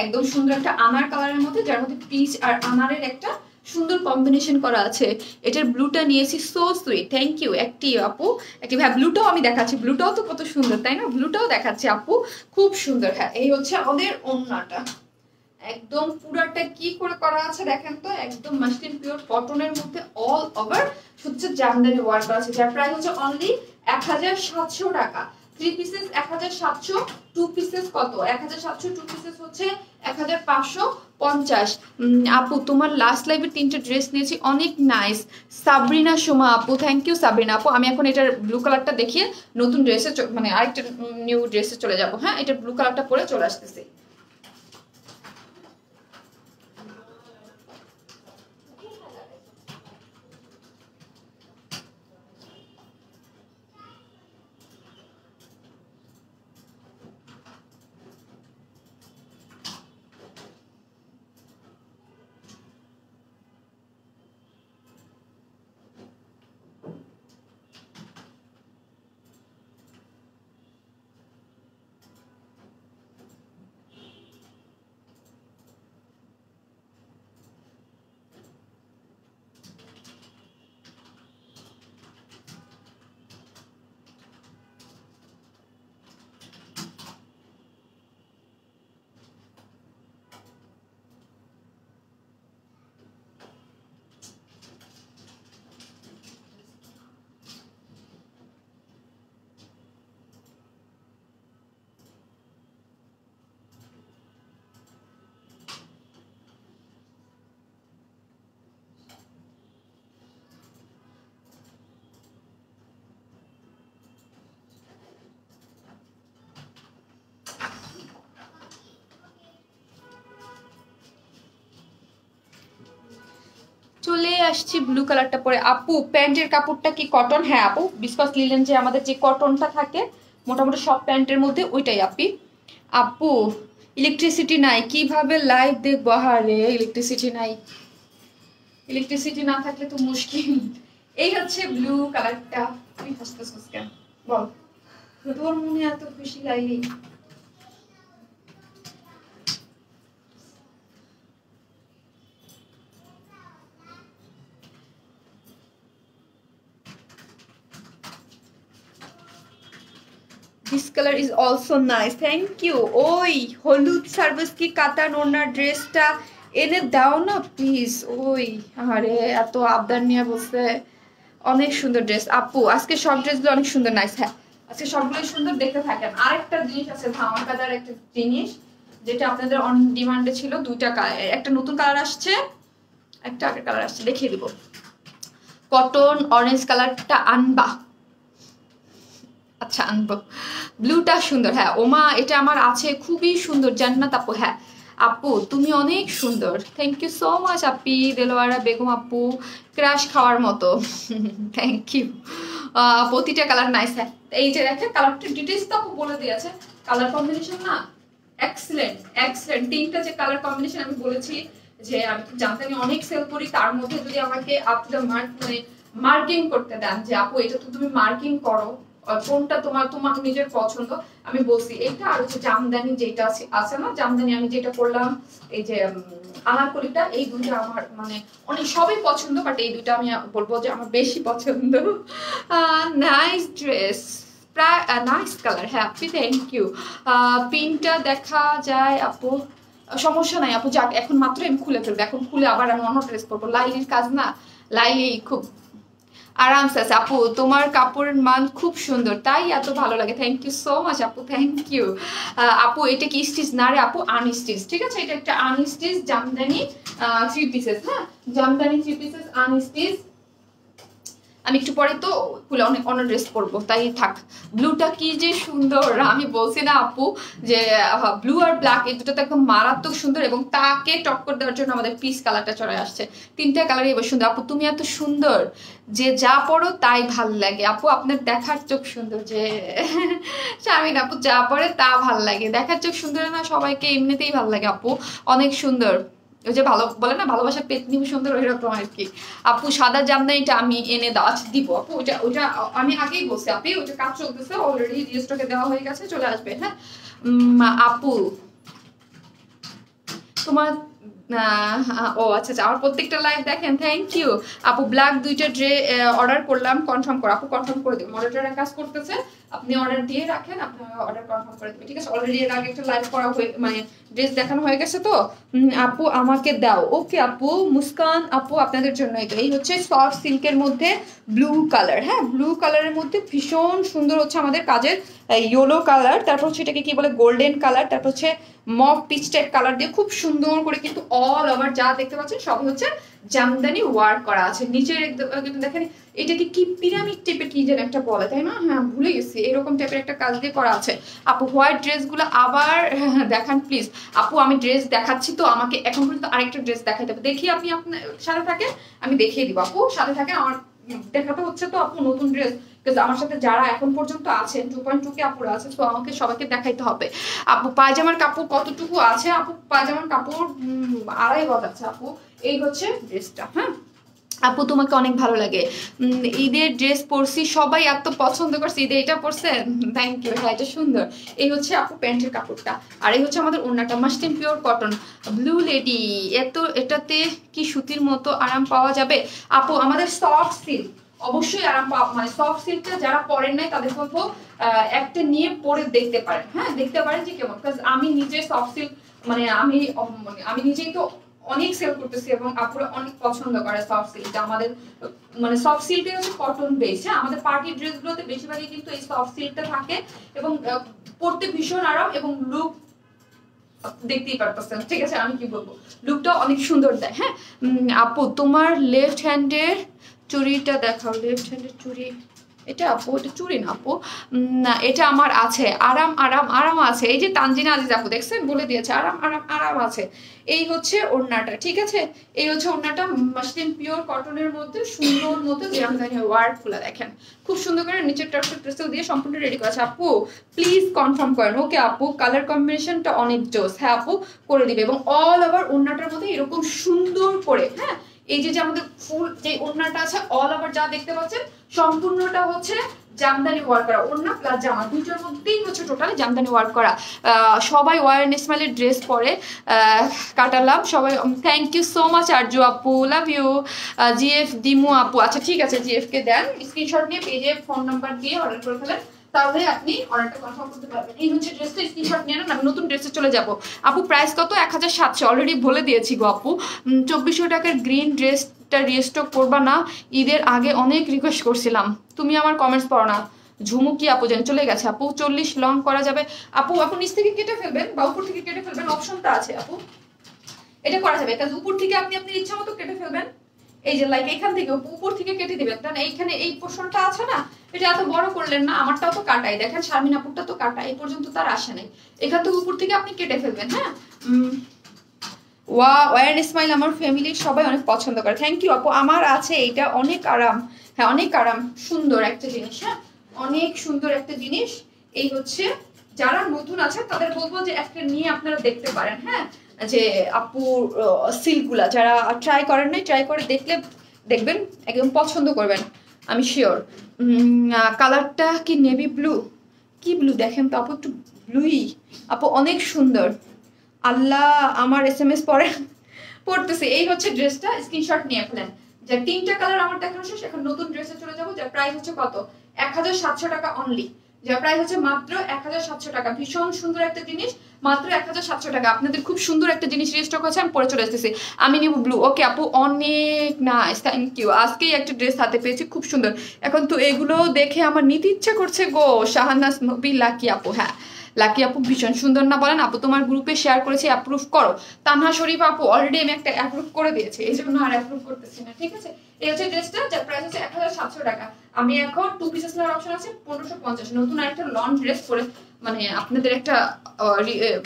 একদম সুন্দর একটা আনার কালারের মধ্যে, যার মধ্যে পিচ আর আনারের একটা সুন্দর কম্বিনেশন করা আছে। এটার ব্লুটা নিয়েছি, সো সুইট, থ্যাংক ইউ একটি আপু। একটি হ্যাঁ ব্লুটাও আমি দেখাচ্ছি, ব্লুটাও তো কত সুন্দর তাই না, ব্লুটাও দেখাচ্ছি আপু, খুব সুন্দর। হ্যাঁ এই হচ্ছে আমাদের ওড়নাটা, একদম পুরাটা কি করে করা আছে দেখেন তো, একদম মাসলিন পিওর কটনের মধ্যে অল ওভার হচ্ছে জামদানি ওয়ার্ক করা আছে, যার প্রাইস হচ্ছে অনলি 1700 টাকা। 3 পিসেস 1700, 2 পিসেস কত? 1700, 2 পিসেস হচ্ছে 1550। আপু তোমার লাস্ট লাইভে 3টা ড্রেস নিয়েছি, অনেক নাইস। সাবরিনা সোমা আপু, থ্যাংক ইউ সাবরিনা আপু। আমি এখন এটার ব্লু কালারটা দেখিয়ে নতুন ড্রেসে মানে আরেকটা নিউ ড্রেসে চলে যাবো, হ্যাঁ এটা ব্লু কালারটা পরে চলে আসতেছি। চলে আসছি ব্লু কালারটা পরে। আপু প্যান্টের কাপড়টা কি কটন? হ্যাঁ আপু, বিসকস লিলেন যে আমাদের যে কটনটা থাকে মোটামুটি সব প্যান্টের মধ্যে ওইটাই আপি। আপু ইলেকট্রিসিটি নাই, কিভাবে লাইভ দেখবো? হারে ইলেকট্রিসিটি নাই, ইলেকট্রিসিটি না থাকলে তো মুশকিল। এই হচ্ছে ব্লু কালারটা। তুই হাসতেছিস কেন বল, তোর মনে এত খুশি Laili? This color is also nice, thank you. ওই হলুদ সার্ভিস কি কাতান ওনার ড্রেসটা এনে দাও না প্লিজ। ওই আরে এত আবদার নিয়ে বসে, অনেক সুন্দর ড্রেস আপু, আজকে সব ড্রেসগুলো অনেক সুন্দর, নাইস। হ্যাঁ আজকে সবগুলোই সুন্দর, দেখতে থাকেন। আরেকটা জিনিস আছে ধামার কালার, একটা জিনিস যেটা আপনাদের অন ডিমান্ডে ছিল, দুইটা কালার, একটা নতুন কালার আসছে, একটা আগের কালার আসছে, দেখিয়ে দিব। কটন অরেঞ্জ কালারটা আনবা? আচ্ছা আনবো। ব্লুটা সুন্দর, হ্যাঁ ওমা এটা আমার আছে, খুবই সুন্দর। জান্নাত আপু, হ্যাঁ আপু তুমি অনেক সুন্দর, থ্যাংক ইউ সো মাচ আপি। দেলোয়ারা বেগম আপু ক্রাশ খাওয়ার মতো, থ্যাংক ইউ। প্রতিটা কালার নাইস। হ্যাঁ এই যে দেখেন কালারটা ডিটেলস তো আপু বলে দিয়েছে, কালার কম্বিনেশন না এক্সেলেন্ট এক্সেলেন্ট। তিনটা যে কালার কম্বিনেশন আমি বলেছি যে আমি জামদানি অনেক সেল করি, তার মধ্যে যদি আমাকে আপ টু দ্য মার্ক মানে মার্কিং করতে দেন যে আপু এটা তো তুমি মার্কিং করো, কোনটা তোমার তোমার নিজের পছন্দ, আমি বলছি এটা। আর হচ্ছে জামদানি যেটা আছে না, জামদানি আমি যেটা করলাম এই যে আনারকলিটা, এই দুইটা আমার মানে অনেক সবই পছন্দ, বাট এই দুইটা আমি বলবো যে আমার বেশি পছন্দ। নাইস ড্রেস, প্রায় নাইস কালার। হ্যাঁ আপনি থ্যাংক ইউ। প্রিন্টটা দেখা যায় আপু? সমস্যা নাই আপু, যাক এখন মাত্র আমি খুলে ফেলবো, এখন খুলে আবার আমি অন্য ড্রেস করবো। লাইলির কাজ না, লাইলি খুব আরামসে আছে। আপু তোমার কাপড়ের মান খুব সুন্দর, তাই এত ভালো লাগে, থ্যাংক ইউ সো মাচ আপু, থ্যাংক ইউ। আপু এটা কি স্টিচ? না রে আপু আনস্টিচ, ঠিক আছে এটা একটা আনস্টিচ জামদানি 3 পিসেস। হ্যাঁ জামদানি 3 পিসেস আনস্টিচ। আমি একটু পরে তো খুলে অনেক অন্য ড্রেস পরবো, তাই থাক। ব্লুটা কি যে সুন্দর, আমি বলছি না আপু যে ব্লু আর ব্ল্যাক এই দুটো তো একদম মারাত্মক সুন্দর, এবং তাকে টক্কর দেওয়ার জন্য আমাদের পিস কালারটা চলে আসছে। তিনটা কালারই এবার সুন্দর। আপু তুমি এত সুন্দর যে যা পড়ো তাই ভাল লাগে আপু, আপনার দেখার চোখ সুন্দর। যে শামিন আপু যা পড়ে তা ভাল লাগে, দেখার চোখ সুন্দর না, সবাইকে এমনিতেই ভাল লাগে আপু, অনেক সুন্দর। ওই যে ভালো বলে না ভালোবাসার পেতনি সুন্দর, ওই রকম আর কি। আপু সাদা জামদানিটা আমি এনে দাও, আচ্ছা দিব আপু। ওইটা ওইটা আমি আগেই বলছি আপনি, ওইটা কাজ চলতেছে অলরেডি, রিস্টকে দেওয়া হয়ে গেছে, চলে আসবে। হ্যাঁ আপু তোমার ও আচ্ছা আচ্ছা, আমার প্রত্যেকটা লাইভ দেখেন, থ্যাংক ইউ আপু। ব্ল্যাক দুইটা অর্ডার করলাম, কনফার্ম করো আপু, কনফার্ম করে দেবো। মডারেটরের কাজ করতেছে, আপনি অর্ডার দিয়ে রাখেন, আপনার অর্ডার কনফার্ম করে দেবে, ঠিক আছে। অলরেডি এর আগে একটা লাইভ করা হয়ে মানে ড্রেস দেখানো হয়ে গেছে তো। আপু আমাকে দাও, ওকে আপু। মুস্কান আপু আপনাদের জন্য এই হচ্ছে সফট সিল্কের মধ্যে ব্লু কালার। হ্যাঁ ব্লু কালারের মধ্যে ভীষণ সুন্দর হচ্ছে আমাদের কাজের ইয়েলো কালার, তারপর হচ্ছে এটাকে কি বলে গোল্ডেন কালার, তারপর হচ্ছে মফ পিচ টাইপ কালার দিয়ে খুব সুন্দর করে কিন্তু অল ওভার যা দেখতে পাচ্ছেন সবই হচ্ছে জামদানি ওয়ার্ক করা আছে। নিচের দেখেন এটাকে কি পিরামিড টাইপের কি যেন একটা বলে, তাই না? হ্যাঁ ভুলে গেছি, এরকম টাইপের একটা কাজ দিয়ে করা আছে। আপু হোয়াইট ড্রেসগুলো আবার দেখান প্লিজ। আপু আমি ড্রেস দেখাচ্ছি তো, আমাকে এখন পর্যন্ত আরেকটা ড্রেস দেখাতে হবে, দেখি আপনি আপনার সাথে থাকেন, আমি দেখিয়ে দিব আপু, সাথে থাকেন। আমার দেখাতে হচ্ছে তো আপু নতুন ড্রেস, আমার সাথে যারা এখন পর্যন্ত আছেন 2.2 কে আপুরা আছে, তো আমাকে সবাইকে দেখাইতে হবে। আপু পায়জামার কাপড় কতটুকু আছে? আপু পায়জামার কাপড় 2.5 গজ আছে আপু। এই হচ্ছে ড্রেসটা। হ্যাঁ আপু তোমাকে অনেক ভালো লাগে, ঈদের ড্রেস পরছি, সবাই এত পছন্দ করছে, ঈদে এটা পরছেন, থ্যাংক ইউ। হ্যাঁ এটা সুন্দর। এই হচ্ছে আপু প্যান্টের কাপড়টা, আর এই হচ্ছে আমাদের ওড়নাটা muslin pure cotton blue lady. এটাতে কি সুতির মতো আরাম পাওয়া যাবে? আপু আমাদের সফট সিল্ক অবশ্যই আরাম পাওয়া, মানে সফট সিল্কটা যারা পরেন নাই তাদের বলবো একটা নিয়ে পরে দেখতে পারেন। হ্যাঁ দেখতে পারেন যে কেমন, কারণ আমি নিজে সফট সিল্ক মানে আমি নিজেই তো অনেক সেল করতেছি, এবং আপুরা অনেক পছন্দ করে সফট সিল্কটা। আমাদের মানে সফট সিল্কটা হচ্ছে কটন বেস। হ্যাঁ আমাদের পার্টি ড্রেসগুলোতে বেশিরভাগই কিন্তু এই সফট সিল্কটা থাকে, এবং পরতে ভীষণ আরাম, এবং লুক দেখতেই পারতেছেন, ঠিক আছে। আমি কি বলবো, লুকটা অনেক সুন্দর দেয়। হ্যাঁ আপু তোমার লেফট হ্যান্ডের চুড়িটা দেখাও, লেফট হ্যান্ডের চুড়ি এটা আপু, এটা চুরি না আপু, না এটা আমার আছে, আরাম আরাম আরাম আছে। এই যে তানজিনা আজিজ আপু দেখছেন বলে দিয়েছে আরাম আরাম আরাম আছে। এই হচ্ছে ওড়নাটা, ঠিক আছে? এই হচ্ছে ওড়নাটা, মাসলিন পিওর কটনের মধ্যে সুন্দর মতো জামদানি ওয়ার্ক গুলা দেখেন, খুব সুন্দর করে নিচের ট্রেসেল দিয়ে সম্পূর্ণ রেডি করা আছে। আপু প্লিজ কনফার্ম করেন। ওকে আপু, কালার কম্বিনেশনটা অনেক জোস। হ্যাঁ আপু করে দিবে, এবং অল ওভার ওড়নাটার মধ্যে এরকম সুন্দর করে, হ্যাঁ এই যে আমাদের ফুল যে ওড়নাটা আছে অল ওভার যা দেখতে পাচ্ছেন সম্পূর্ণটা হচ্ছে জামদানি ওয়ার্ক করা, ওড়না প্লাস জামা দুইটার মধ্যেই হচ্ছে টোটালি জামদানি ওয়ার্ক করা। সবাই ওয়ারেন ইসমাইলের ড্রেস পরে কাটালাম সবাই। Thank you so much Arzu আপু, লাভ ইউ। জিএফ দিমু আপু, আচ্ছা ঠিক আছে, জিএফ কে দেন স্ক্রিনশট নিয়ে পেজে ফোন নাম্বার দিয়ে অর্ডার করে ফেলেন, তাহলে আপনি অর্ডারটা কনফার্ম করতে পারবেন। এই হচ্ছে ড্রেসটা, স্ক্রিনশট নিয়ে নেন, আমি নতুন ড্রেসে চলে যাব। আপু প্রাইস কত? 1700, অলরেডি বলে দিয়েছি গো আপু। 2400 টাকার গ্রিন ড্রেসটা রিস্টক করবা না? ঈদের আগে অনেক রিকোয়েস্ট করছিলাম, তুমি আমার কমেন্টস পড়ো না। ঝুমু কি আপু যেন চলে গেছে আপু। 40 লং করা যাবে আপু? আপু নিচ থেকে কেটে ফেলবেন বা উপর থেকে কেটে ফেলবেন, অপশনটা আছে আপু, এটা করা যাবে। কাজ উপর থেকে আপনি আপনার ইচ্ছা মতো কেটে ফেলবেন। এই যে লাইক এখান থেকে উপর থেকে কেটে দিবেন, কারণ এইখানে এই পোর্শনটা আছে না, এটা এত বড় করলেন না। আমারটাও তো কাটাই, দেখেন শারমিন আপুরটা তো কাটা, এই পর্যন্ত তার আসে নাই, এখান থেকে উপর থেকে আপনি কেটে ফেলবেন। হ্যাঁ ওয়ার ইসমাইল আমার ফ্যামিলির সবাই অনেক পছন্দ করে। থ্যাংক ইউ আপু, আমার আছে এইটা, অনেক আরাম। হ্যাঁ অনেক আরাম, সুন্দর একটা জিনিস, হ্যাঁ অনেক সুন্দর একটা জিনিস। এই হচ্ছে যারা নতুন আছে তাদের বলবো যে একটা নিয়ে আপনারা দেখতে পারেন। হ্যাঁ যে আপু সিল্কগুলা যারা ট্রাই করেন নাই, ট্রাই করে দেখলে দেখবেন একদম পছন্দ করবেন, আমি শিওর। কালারটা কি নেভি ব্লু? কি ব্লু দেখেন তো আপু, একটু ব্লুই আপু, অনেক সুন্দর। আল্লাহ আমার SMS পড়তেছে। এই হচ্ছে ড্রেসটা, স্ক্রিনশট নিয়ে ফেলেন। যে তিনটা কালার আমার দেখানো শেষ, এখন নতুন ড্রেসে চলে যাবো, যার প্রাইস হচ্ছে কত? 1700 টাকা অনলি, যার প্রাইস হচ্ছে মাত্র 1700 টাকা। ভীষণ সুন্দর একটা জিনিস, মাত্র 1700 টাকা। আপনাদের খুব সুন্দর একটা জিনিস রিস্টক হচ্ছে, আমি পরে চলে আসতেছি। আমি নিব ব্লু। ওকে আপু অনেক নাইস, থ্যাংক ইউ। আজকেই একটা ড্রেস হাতে পেয়েছি, খুব সুন্দর। এখন তো এগুলো দেখে আমার নিতে ইচ্ছা করছে গো। শাহানাজ নবী, লাকি আপু, হ্যাঁ লাকি আপু ভীষণ সুন্দর না বলেন? আপু তোমার গ্রুপে শেয়ার করেছি, অ্যাপ্রুভ করো। তানহা শরীফ আপু অলরেডি আমি একটা অ্যাপ্রুভ করে দিয়েছি, এই জন্য আর অ্যাপ্রুভ করতেছি না, ঠিক আছে? এই হচ্ছে ড্রেসটা, যার প্রাইস হচ্ছে 1700 টাকা। আমি এখন 2 পিসেস নেওয়ার অপশন আছে 1550। নতুন আরেকটা লন ড্রেস পরে, মানে আপনাদের একটা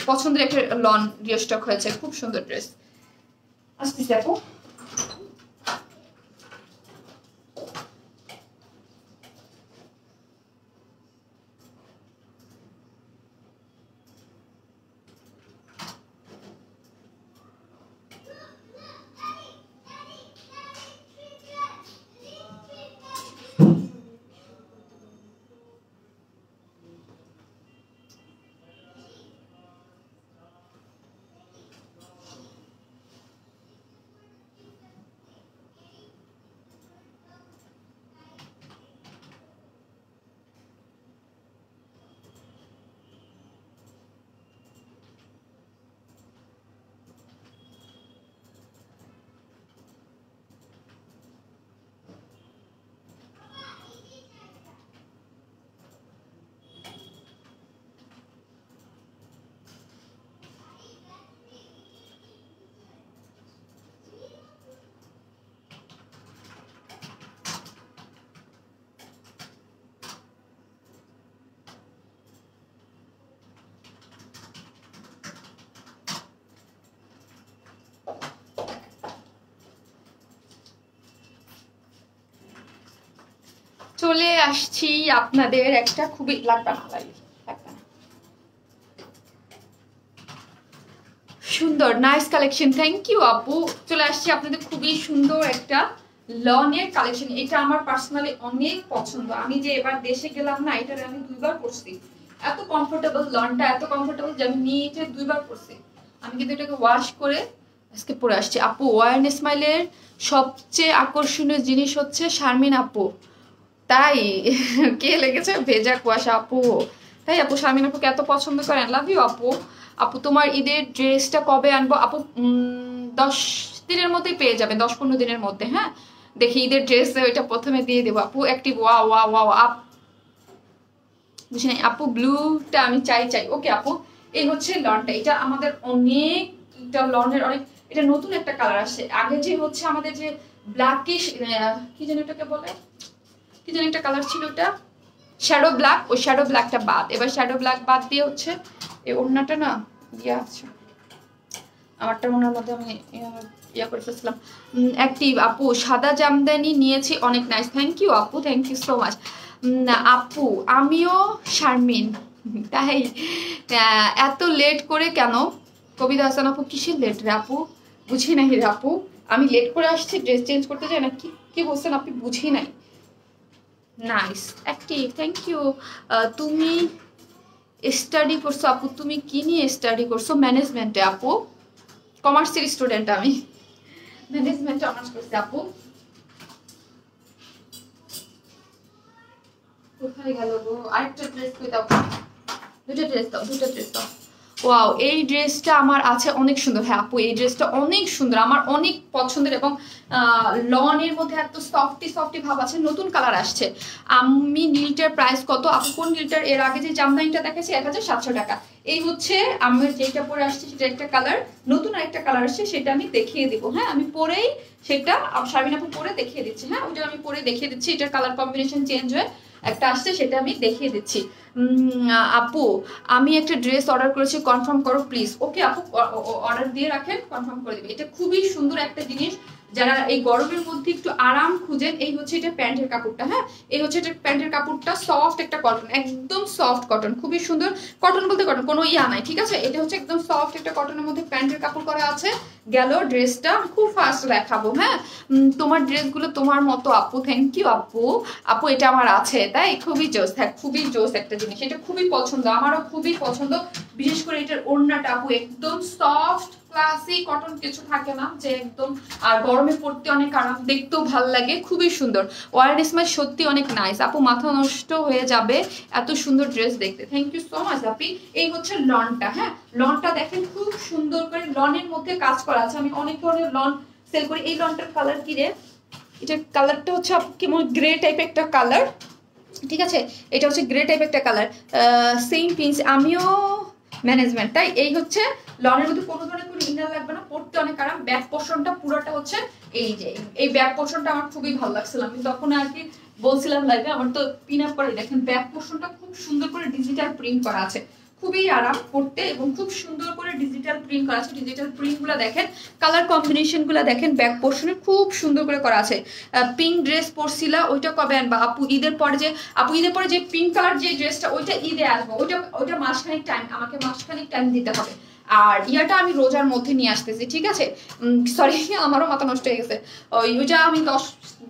পছন্দের একটা লন রিস্টক হয়েছে, খুব সুন্দর ড্রেস। আসতেছি আপু। চলে আসছি আপনাদের একটা খুবই লাগবে না, লাগবে না, সুন্দর নাইস কালেকশন। থ্যাংক ইউ আপু। চলে আসছি আপনাদের খুবই সুন্দর একটা লনের কালেকশন। এটা আমার পার্সোনালি অনেক পছন্দ। আমি যে এবার দেশে গেলাম না, এটা আমি 2 বার পরছি। এত কমফোর্টেবল লনটা, এত কমফোর্টেবল যে আমি নিচে 2 বার পরছি। আমি কিন্তু এটাকে ওয়াশ করে আজকে পরে আসছি। আপু ওয়ারেন ইসমাইলের সবচেয়ে আকর্ষণীয় জিনিস হচ্ছে শারমিন আপু, তাই কে লেগেছে ভেজা কুয়াশা আপু, তাই আপু শারমিন আপুকে এত পছন্দ করেন। লাভ ইউ আপু। আপু তোমার ঈদের ড্রেসটা কবে আনবো আপু? 10 দিনের মধ্যেই পেয়ে যাবে, 10-15 দিনের মধ্যে। হ্যাঁ দেখি ঈদের ড্রেস ওইটা প্রথমে দিয়ে দেবো আপু। অ্যাক্টিভ, ওয়া ওয়া ওয়া আপ বুঝি নাই আপু, ব্লুটা আমি চাই। ওকে আপু, এই হচ্ছে লনটা। এটা আমাদের অনেকটা লনের অনেক, এটা নতুন একটা কালার আসছে। আগে যে হচ্ছে আমাদের যে ব্ল্যাকিশ, কি যেন এটাকে বলে, কি জানি একটা কালার ছিল ওটা, শ্যাডো ব্ল্যাক। ওই শ্যাডো ব্ল্যাকটা বাদ, এবার শ্যাডো ব্ল্যাক বাদ দিয়ে হচ্ছে এই ওড়নাটা না ইয়ে আছে আমারটার ওড়নার মধ্যে আমি ইয়া করে ফেলছিলাম। অ্যাক্টিভ আপু সাদা জামদানি নিয়েছি, অনেক নাইস, থ্যাংক ইউ আপু, থ্যাংক ইউ সো মাচ। আপু আমিও শারমিন, তাই এত লেট করে কেন? কবিতা হাসান আপু কিসের লেট রে আপু, বুঝি নাই রে আপু, আমি লেট করে আসছি ড্রেস চেঞ্জ করতে যাই না, কি বলছেন আপনি, বুঝি নাই। Nice active, thank you. তুমি স্টাডি করছো আপু, তুমি কি নিয়ে স্টাডি করছো? ম্যানেজমেন্টে আপু, কমার্সের স্টুডেন্ট আমি, ম্যানেজমেন্টে অনার্স করছি আপু। কোথায় গেল গো, আরেকটা ড্রেস কই দাও, দুটো ড্রেস দাও, দুটো ড্রেস দাও। ওয়াও এই ড্রেসটা আমার আছে, অনেক সুন্দর। হ্যাঁ আপু এই ড্রেসটা অনেক সুন্দর, আমার অনেক পছন্দের, এবং লনের মধ্যে এত সফটি সফটি ভাব আছে, নতুন কালার আসছে। আমি নীলটার প্রাইস কত আপু? কোন নীলটার? এর আগে যে জামদানিটা দেখেছি 1700 টাকা। এই হচ্ছে আমি যেটা পরে আসছি সেটা একটা কালার, নতুন আরেকটা কালার আসছে সেটা আমি দেখিয়ে দিব। হ্যাঁ আমি পরেই সেটা শারমিন আপু পরে দেখিয়ে দিচ্ছি। হ্যাঁ ওইটা আমি পরে দেখিয়ে দিচ্ছি, এটার কালার কম্বিনেশন চেঞ্জ হয়ে একটা আসছে, সেটা আমি দেখিয়ে দিচ্ছি। আপু আমি একটা ড্রেস অর্ডার করেছি, কনফার্ম করো প্লিজ। ওকে আপু অর্ডার দিয়ে রাখেন, কনফার্ম করে দিবে। এটা খুবই সুন্দর একটা জিনিস, যারা এই গরমের মধ্যে একটু আরাম খুঁজেন। এই হচ্ছে এটা প্যান্টের কাপড়টা, হ্যাঁ এই হচ্ছে এটা প্যান্টের কাপড়টা, সফট একটা কটন, একদম সফট কটন, খুবই সুন্দর কটন বলতে কটন কোনো ইয়া নাই, ঠিক আছে। এটা হচ্ছে একদম সফট একটা কটনের মধ্যে প্যান্টের কাপড় করা আছে। গেল ড্রেসটা খুব ফাস্ট দেখাবো। হ্যাঁ তোমার ড্রেসগুলো তোমার মতো আপু, থ্যাংক ইউ আপু। আপু এটা আমার আছে, তাই খুবই জোস, হ্যাঁ খুবই জোস একটা জিনিস, এটা খুবই পছন্দ, আমারও খুবই পছন্দ। বিশেষ করে এটার ওড়নাটা আপু একদম সফট ক্লাসি কটন, কিছু থাকে না যে একদম, আর গরমে পড়তে অনেক আরাম, দেখতেও ভালো লাগে, খুবই সুন্দর। ওয়ারনেস মাই সত্যি অনেক নাইস আপু, মাথা নষ্ট হয়ে যাবে এত সুন্দর ড্রেস দেখতে, থ্যাংক ইউ সো মাচ আপি। এই হচ্ছে লনটা, হ্যাঁ লনটা দেখেন খুব সুন্দর করে লনের মধ্যে কাজ করা আছে। আমি অনেক ধরনের লন সেল করি। এই লনটার কালার কি রে? এটার কালারটা হচ্ছে কেমন গ্রে টাইপের একটা কালার, ঠিক আছে। এটা হচ্ছে গ্রে টাইপের একটা কালার, সেম পিস। আমিও ম্যানেজমেন্ট, তাই এই হচ্ছে লনের মধ্যে কোনো ধরনের কোনো ইনার লাগবে না, পড়তে অনেক আরাম। ব্যাক পোর্শনটা পুরোটা হচ্ছে এই যে এই ব্যাক পোর্শনটা আমার খুবই ভালো লাগছিল, আমি তখন আর কি বলছিলাম লাইভে, আমার তো পিন আপ করে দেখেন ব্যাক পোর্শনটা খুব সুন্দর করে ডিজিটাল প্রিন্ট করা আছে, খুবই আরাম পড়তে, এবং খুব সুন্দর করে ডিজিটাল প্রিন্ট করা আছে। ডিজিটাল প্রিন্ট গুলো দেখেন, কালার কম্বিনেশন গুলো দেখেন, ব্যাক পোর্শনে খুব সুন্দর করে করা আছে। পিঙ্ক ড্রেস পরছিলা, ওইটা কবে আনবা আপু? ঈদের পরে যে আপু, ঈদের পরে যে পিঙ্ক কালার যে ড্রেসটা, ওইটা ঈদে আসবো, ওইটা মাসখানিক টাইম, আমাকে মাসখানিক টাইম দিতে হবে। আর ইয়াটা আমি রোজার মধ্যে নিয়ে আসতেছি, ঠিক আছে। সরি আমারও মাথা নষ্ট হয়ে গেছে। ওইটা আমি 10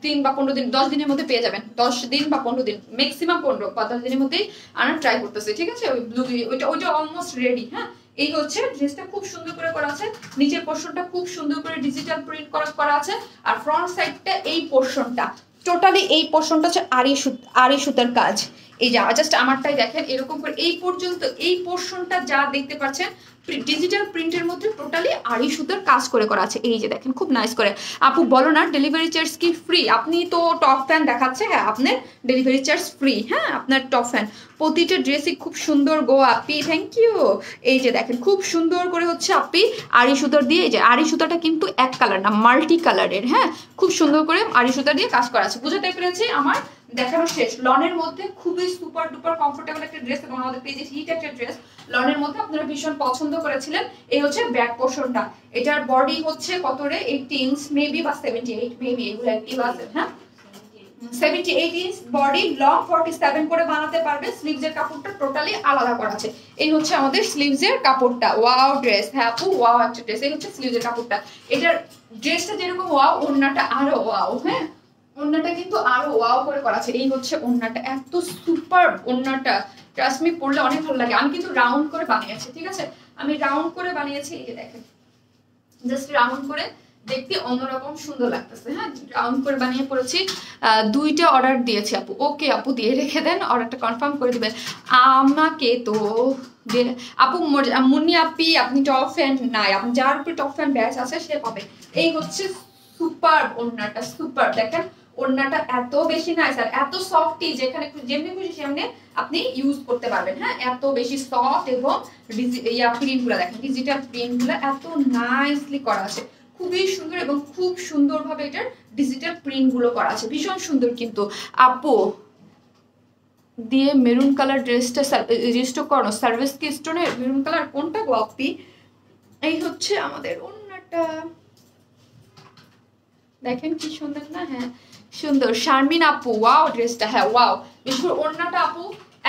দিন বা 15 দিন, 10 দিনের মধ্যে পেয়ে যাবেন, 10 দিন বা 15 দিন, ম্যাক্সিমাম 15 বা 10 দিনের মধ্যেই আনার ট্রাই করতেছি, ঠিক আছে। ওই ব্লু ওইটা অলমোস্ট রেডি। হ্যাঁ এই হচ্ছে ড্রেসটা, খুব সুন্দর করে করা আছে, নিচের পোর্শনটা খুব সুন্দর করে ডিজিটাল প্রিন্ট করা আছে, আর ফ্রন্ট সাইডটা এই পোর্শনটা টোটালি, এই পোর্শনটা হচ্ছে আড়ি সুতার কাজ। এই যে জাস্ট আমারটাই দেখেন এরকম করে এই পর্যন্ত, এই পোর্শনটা যা দেখতে পাচ্ছেন ডিজিটাল প্রিন্টের মধ্যে টোটালি আড়ি সুতার কাজ করা আছে। এই যে দেখেন খুব নাইস করে। আপু বলো না ডেলিভারি চার্জ কি ফ্রি? আপনি তো টপ ফ্যান দেখাচ্ছে, হ্যাঁ আপনার ডেলিভারি চার্জ ফ্রি, হ্যাঁ আপনার টপ ফ্যান। প্রতিটা ড্রেসই খুব সুন্দর গো আপি, থ্যাংক ইউ। এই যে দেখেন খুব সুন্দর করে হচ্ছে আপি আড়ি সুতার দিয়ে, এই যে আড়ি সুতাটা কিন্তু এক কালার না, মাল্টি কালারের, হ্যাঁ খুব সুন্দর করে আড়ি সুতা দিয়ে কাজ করা আছে। বুঝাতে পেরেছি? আমার দেখানো শেষ। লনের মধ্যে খুবই সুপার ডুপার কমফোর্টেবল একটা ড্রেস, এবং আমাদের পেজে হিট একটা ড্রেস লনের মধ্যে আপনারা ভীষণ পছন্দ করেছিলেন। এই হচ্ছে ব্যাক পোর্শনটা, এটার বডি হচ্ছে কত রে? 18 ইঞ্চ মেবি বা 78 মেবি, এগুলো অ্যাক্টিভ আছে। হ্যাঁ 78 ইঞ্চ বডি, লং 47 করে বানাতে পারবে। স্লিভস এর কাপড়টা টোটালি আলাদা করা আছে। এই হচ্ছে আমাদের স্লিভস এর কাপড়টা, ওয়াও ড্রেস, হ্যাঁ আপু ওয়াও একটা ড্রেস। এই হচ্ছে স্লিভস এর কাপড়টা, এটার ড্রেসটা যেরকম ওয়াও, ওড়নাটা আরো ওয়াও। হ্যাঁ ওড়নাটা কিন্তু আরো ওয়াও করে করা আছে। এই হচ্ছে ওড়নাটা, এত সুপার ওড়নাটা, ট্রাস্ট মি পরলে অনেক ভালো লাগে। আমি কিন্তু রাউন্ড করে বানিয়েছি, ঠিক আছে, আমি রাউন্ড করে বানিয়েছি। এই যে দেখেন জাস্ট রাউন্ড করে, দেখতে অন্যরকম সুন্দর লাগতেছে। হ্যাঁ রাউন্ড করে বানিয়ে পড়েছি। 2টা অর্ডার দিয়েছি আপু। ওকে আপু দিয়ে রেখে দেন, অর্ডারটা কনফার্ম করে দিবেন আমাকে তো। আপু মুন্নি আপি আপনি টপ ফ্যান নাই, আপনি যার উপরে টপ ফ্যান ব্যাচ আছে সে পাবে। এই হচ্ছে সুপার ওড়নাটা, সুপার দেখেন ওড়নাটা এত বেশি নাইস আর এত সফটি, যেখানে যেমনি খুশি সেমনি আপনি ইউজ করতে পারবেন। হ্যাঁ এত বেশি সফট, এবং প্রিন্ট গুলা দেখেন, ডিজিটাল প্রিন্ট গুলা এত নাইসলি করা আছে, খুবই সুন্দর এবং খুব সুন্দরভাবে এটার ডিজিটাল প্রিন্ট গুলো করা আছে, ভীষণ সুন্দর। কিন্তু আপু দিয়ে মেরুন কালার ড্রেসটা রিস্টক করানো, সার্ভিস কি স্টোনের মেরুন কালার কোনটা গো আপি? এই হচ্ছে আমাদের ওন্নাটা, দেখেন কি সুন্দর না? হ্যাঁ সুন্দর। শারমিন আপু ওয়াও ড্রেসটা, হ্যাঁ ওয়াও। বিশেষ করে ওড়নাটা আপু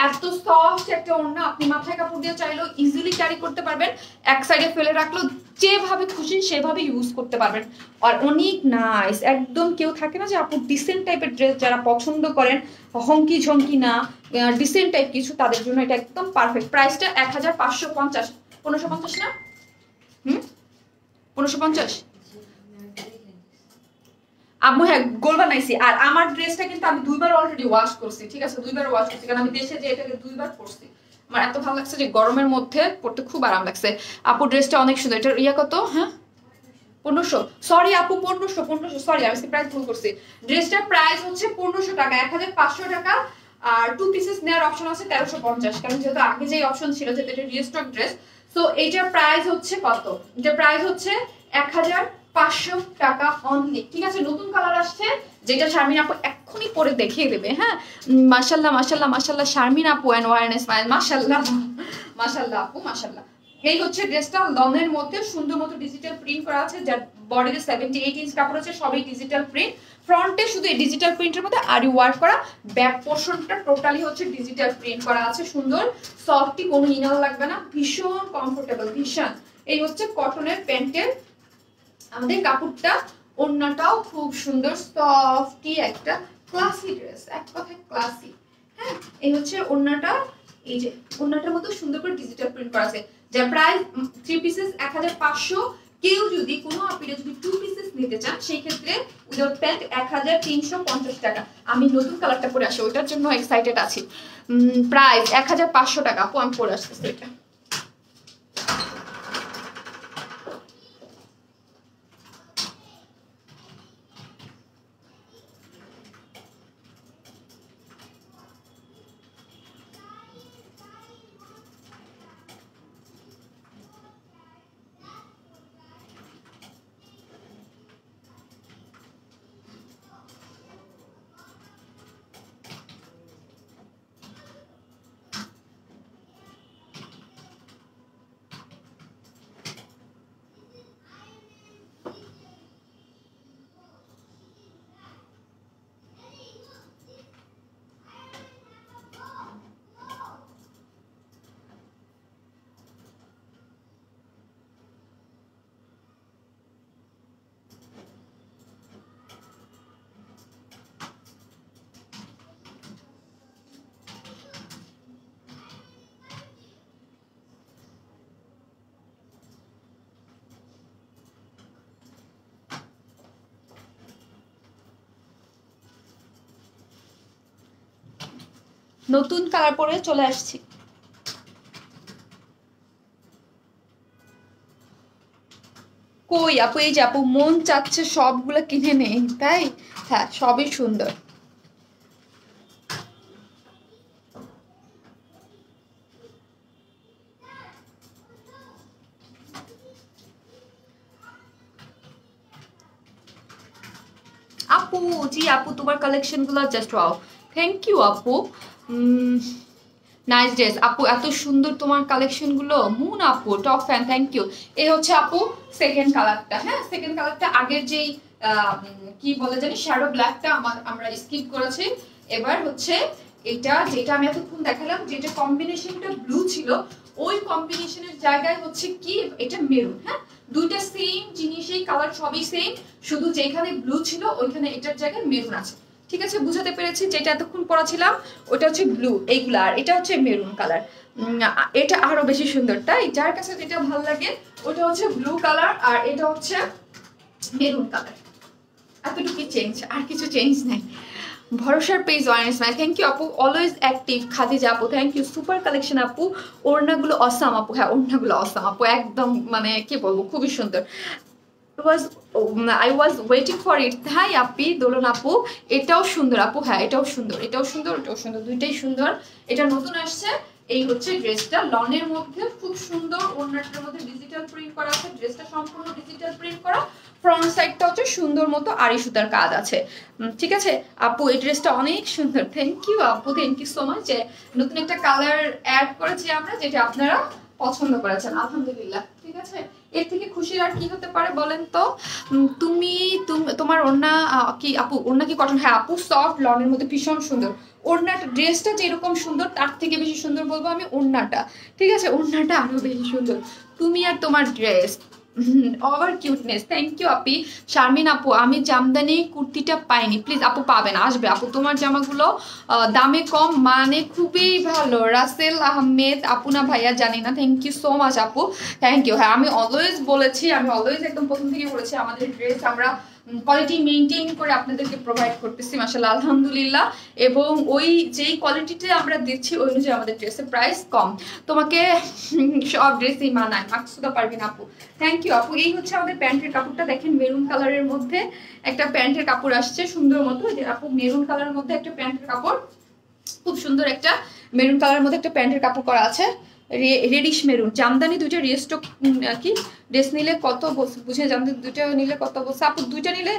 এত সফট একটা ওড়না, আপনি মাথায় কাপড় দিয়ে চাইলেও ইজিলি ক্যারি করতে পারবেন, এক সাইডে ফেলে রাখলেও যেভাবে খুশি সেভাবে ইউজ করতে পারবেন। আর অনেক নাইস একদম। কেউ থাকে না যে আপু ডিসেন্ট টাইপের ড্রেস যারা পছন্দ করেন, হংকি ঝঙ্কি না, ডিসেন্ট টাইপ কিছু, তাদের জন্য এটা একদম পারফেক্ট। প্রাইসটা 1550, 1550 না? 1550 আম্মু। হ্যাঁ গোল বানাইছি। আর আমার ড্রেসটা কিন্তু আমি 2বার অলরেডি ওয়াশ করছি, ঠিক আছে? 2বার ওয়াশ করছি, কারণ আমি দেশে যে এটাকে 2বার পরছি। আমার এত ভালো লাগছে যে গরমের মধ্যে পরতে খুব আরাম লাগছে। আপু ড্রেসটা অনেক সুন্দর। এটার ইয়া কত? হ্যাঁ 1500, সরি আপু 1500, সরি আমি প্রাইস ভুল করছি। ড্রেসটার প্রাইস হচ্ছে 1500 টাকা, 1500 টাকা। আর 2 পিসেস নেওয়ার অপশন আছে 1350, কারণ যেহেতু আগে যেই অপশন ছিল যে এটা রিস্টক ড্রেস, সো এইটার প্রাইস হচ্ছে কত? এটার প্রাইস হচ্ছে 1500 টাকা অনলি, ঠিক আছে? নতুন কালার আসছে যেটা শারমিন আপু এক্ষুনি পরে দেখিয়ে দেবে। হ্যাঁ মাশাআল্লাহ মাশাআল্লাহ মাশাআল্লাহ শারমিন আপু এন্ড ওয়ারনেস স্মাইল, মাশাআল্লাহ মাশাআল্লাহ আপু মাশাআল্লাহ। এই হচ্ছে ড্রেসটা লনের মধ্যে সুন্দর মতো ডিজিটাল প্রিন্ট করা আছে, যার বডিতে 78 ইঞ্চ কাপড় আছে, সবই ডিজিটাল প্রিন্ট। ফ্রন্টে শুধু এই ডিজিটাল প্রিন্টের মধ্যে আরি ওয়ার্ক করা, ব্যাক পোর্শনটা টোটালি হচ্ছে ডিজিটাল প্রিন্ট করা আছে, সুন্দর সফটি, কোনো ইনার লাগবে না, ভীষণ কমফোর্টেবল ভীষণ। এই হচ্ছে কটনের প্যান্টের আমাদের কাপড়টা। ওড়নাটাও খুব সুন্দর সফটি একটা ক্লাসি ড্রেস, এক কথায় ক্লাসি। হ্যাঁ এই হচ্ছে ওড়নাটা, এই যে ওড়নাটার মধ্যে সুন্দর করে ডিজিটাল প্রিন্ট করা আছে, যার প্রাইস 3 পিসেস 1500। কেউ যদি কোনো আপিরে যদি 2 পিসেস নিতে চান সেই ক্ষেত্রে উইদাউট প্যান্ট 1350 টাকা। আমি নতুন কালারটা পরে আসি, ওইটার জন্য এক্সাইটেড আছি। প্রাইস 1500 টাকা। আপু আমি পরে আসতেছি এটা। নতুন কালার পরে চলে আসছি। কই আপু? এই যে আপু মন চাচ্ছে সবগুলো কিনে নেই, তাই? হ্যাঁ সবই সুন্দর। আপু জি আপু তোমার কালেকশন গুলো জাস্ট ওয়াও, থ্যাংক ইউ আপু। নাইস ড্রেস আপু, এত সুন্দর তোমার কালেকশন গুলো। মুন আপু টপ ফ্যান, থ্যাংক ইউ। এই হচ্ছে আপু সেকেন্ড কালারটা। হ্যাঁ সেকেন্ড কালারটা আগের যেই কি বলে জানি শ্যাডো ব্ল্যাকটা আমরা স্কিপ করেছি। এবার হচ্ছে এটা যেটা আমি এতক্ষণ দেখালাম, যেটা কম্বিনেশনটা ব্লু ছিল, ওই কম্বিনেশনের জায়গায় হচ্ছে কি এটা মেরুন। হ্যাঁ দুইটা সেম জিনিসই, কালার সবই সেম, শুধু যেখানে ব্লু ছিল ওইখানে এটার জায়গায় মেরুন আছে। ঠিক আছে বুঝাতে পেরেছি? যেটা এতক্ষণ পড়াছিলাম ওটা হচ্ছে ব্লু এইগুলা, আর এটা হচ্ছে মেরুন কালার। এটা আরো বেশি সুন্দর, তাই যার কাছে যেটা ভালো লাগে ওটা হচ্ছে ব্লু কালার, আর এটা হচ্ছে মেরুন কালার। এতটুকু চেঞ্জ, আর কিছু চেঞ্জ নাই। ভরসার পেজ ওয়ারেন্স মাই, থ্যাংক ইউ আপু, অলওয়েজ অ্যাক্টিভ। খাদিজা আপু থ্যাংক ইউ, সুপার কালেকশন আপু। ওড়নাগুলো অসাম আপু, হ্যাঁ ওড়নাগুলো অসাম আপু, একদম মানে কি বলবো খুবই সুন্দর। I was waiting for it. Hi আপি দোলন আপু, এটাও সুন্দর আপু। হ্যাঁ এটাও সুন্দর, এটাও সুন্দর, এটাও সুন্দর, দুইটাই সুন্দর। এটা নতুন আসছে, এই হচ্ছে ড্রেসটা, লনের মধ্যে খুব সুন্দর, ওড়নাটার মধ্যে ডিজিটাল প্রিন্ট করা আছে, ড্রেসটা সম্পূর্ণ ডিজিটাল প্রিন্ট করা, ফ্রন্ট সাইডটা হচ্ছে সুন্দর মতো আড়ি সুতার কাজ আছে। ঠিক আছে আপু, এই ড্রেসটা অনেক সুন্দর। থ্যাংক ইউ আপু, থ্যাংক ইউ সো মাচ। যে নতুন একটা কালার অ্যাড করেছি আমরা, যেটা আপনারা পছন্দ করেছেন, আলহামদুলিল্লাহ। ঠিক আছে, এর থেকে খুশির আর কি হতে পারে বলেন তো? তুমি তোমার ওড়না কি আপু? ওড়না কি কটন? হ্যাঁ আপু, সফট লনের মধ্যে ভীষণ সুন্দর ওড়নাটা। ড্রেসটা যেরকম সুন্দর তার থেকে বেশি সুন্দর বলবো আমি ওড়নাটা। ঠিক আছে, ওড়নাটা আরো বেশি সুন্দর। তুমি আর তোমার dress over cuteness. Thank you আপি। শারমিন আপু, আমি জামদানি কুর্তিটা পাইনি, প্লিজ আপু পাবেন, আসবে আপু। তোমার জামাগুলো দামে কম, মানে খুবই ভালো। রাসেল আহমেদ আপু না ভাইয়া জানি না, থ্যাংক ইউ সো মাচ আপু, থ্যাংক ইউ। হ্যাঁ আমি অলওয়েজ বলেছি, আমি অলওয়েজ একদম প্রথম থেকে বলেছি, আমাদের ড্রেস আমরা কোয়ালিটি মেনটেন করে আপনাদেরকে প্রোভাইড করতেছি মাশাআল্লাহ, আলহামদুলিল্লাহ। এবং ওই যেই কোয়ালিটিতে আমরা দিচ্ছি ওই অনুযায়ী আমাদের ড্রেসের প্রাইস কম। তোমাকে সব ড্রেসই মানায়, মাকসুদা পারবেন আপু, থ্যাংক ইউ আপু। এই হচ্ছে আমাদের প্যান্টের কাপড়টা, দেখেন মেরুন কালারের মধ্যে একটা প্যান্টের কাপড় আসছে সুন্দর মতো। যে আপু মেরুন কালারের মধ্যে একটা প্যান্টের কাপড়, খুব সুন্দর একটা মেরুন কালারের মধ্যে একটা প্যান্টের কাপড় করা আছে, রেডিশ মেরুন। জামদানি দুইটা রিস্টক কি ড্রেস নিলে কত বুঝে, জামদানি দুইটা নিলে কত বলছে আপু? দুইটা নিলে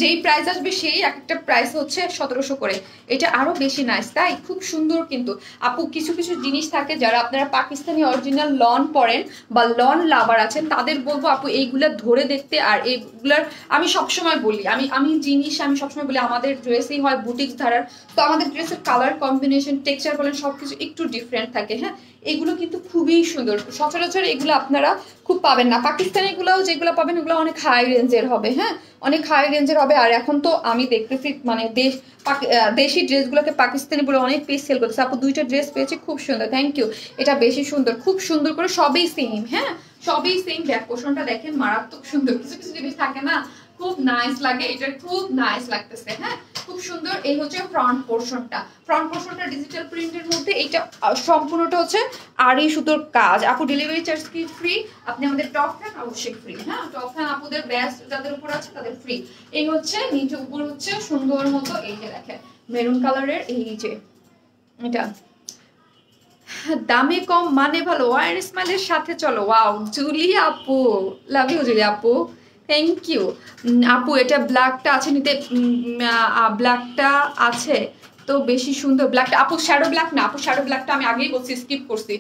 যেই প্রাইস আসবে সেই এক একটা প্রাইস হচ্ছে 1700 করে। এটা আরো বেশি নাইস, তাই খুব সুন্দর। কিন্তু আপু কিছু কিছু জিনিস থাকে, যারা আপনারা পাকিস্তানি অরিজিনাল লন পরেন বা লন লাভার আছেন, তাদের বলবো আপু এইগুলা ধরে দেখতে। আর এইগুলার আমি সবসময় বলি, আমি জিনিস আমি সবসময় বলি আমাদের ড্রেসই হয় বুটিক্স ধারার, তো আমাদের ড্রেসের কালার কম্বিনেশন, টেক্সচার বলেন সবকিছু একটু ডিফারেন্ট থাকে। হ্যাঁ, এগুলো কিন্তু খুবই সুন্দর, সচরাচর এগুলো আপনারা খুব পাবেন না। পাকিস্তানিগুলোও যেগুলো পাবেন ওগুলো অনেক হাই রেঞ্জের হবে, হ্যাঁ অনেক হাই রেঞ্জের হবে। আর এখন তো আমি দেখতেছি মানে দেশি ড্রেসগুলোকে পাকিস্তানি বলে অনেক পিস সেল করতেছে। আপু দুইটা ড্রেস পেয়েছি, খুব সুন্দর, থ্যাংক ইউ। এটা বেশি সুন্দর, খুব সুন্দর করে, সবই সেম, হ্যাঁ সবই সেম। ব্যাক পোর্শনটা দেখেন মারাত্মক সুন্দর, কিছু কিছু জিনিস থাকে না খুব নাইস লাগে, এটা খুব নাইস লাগতেছে, হ্যাঁ খুব সুন্দর। এই হচ্ছে ফ্রন্ট পোর্শনটা, ফ্রন্ট পোর্শনটা ডিজিটাল প্রিন্টের মধ্যে, এইটা সম্পূর্ণটা হচ্ছে আড়ি সুতোর কাজ। আপু ডেলিভারি চার্জ কি ফ্রি? আপনি আমাদের টপ ফ্যান অবশ্যই ফ্রি, হ্যাঁ টপ ফ্যান আপুদের বেস্ট যাদের উপর আছে তাদের ফ্রি। এই হচ্ছে নিচে উপর হচ্ছে সুন্দর মতো, এই যে দেখেন মেরুন কালারের, এই যে এটা দামে কম মানে ভালো, ওয়ার স্মাইলের সাথে চলো। ওয়াও জুলি আপু, লাভ ইউ জুলি আপু, থ্যাংক ইউ আপু। এটা ব্ল্যাকটা আছে নিতে, ব্ল্যাকটা আছে তো বেশি সুন্দর। ব্ল্যাকটা আপু শ্যাডো ব্ল্যাক না আপু, শ্যাডো ব্ল্যাকটা আমি আগেই বলছি, স্কিপ করছি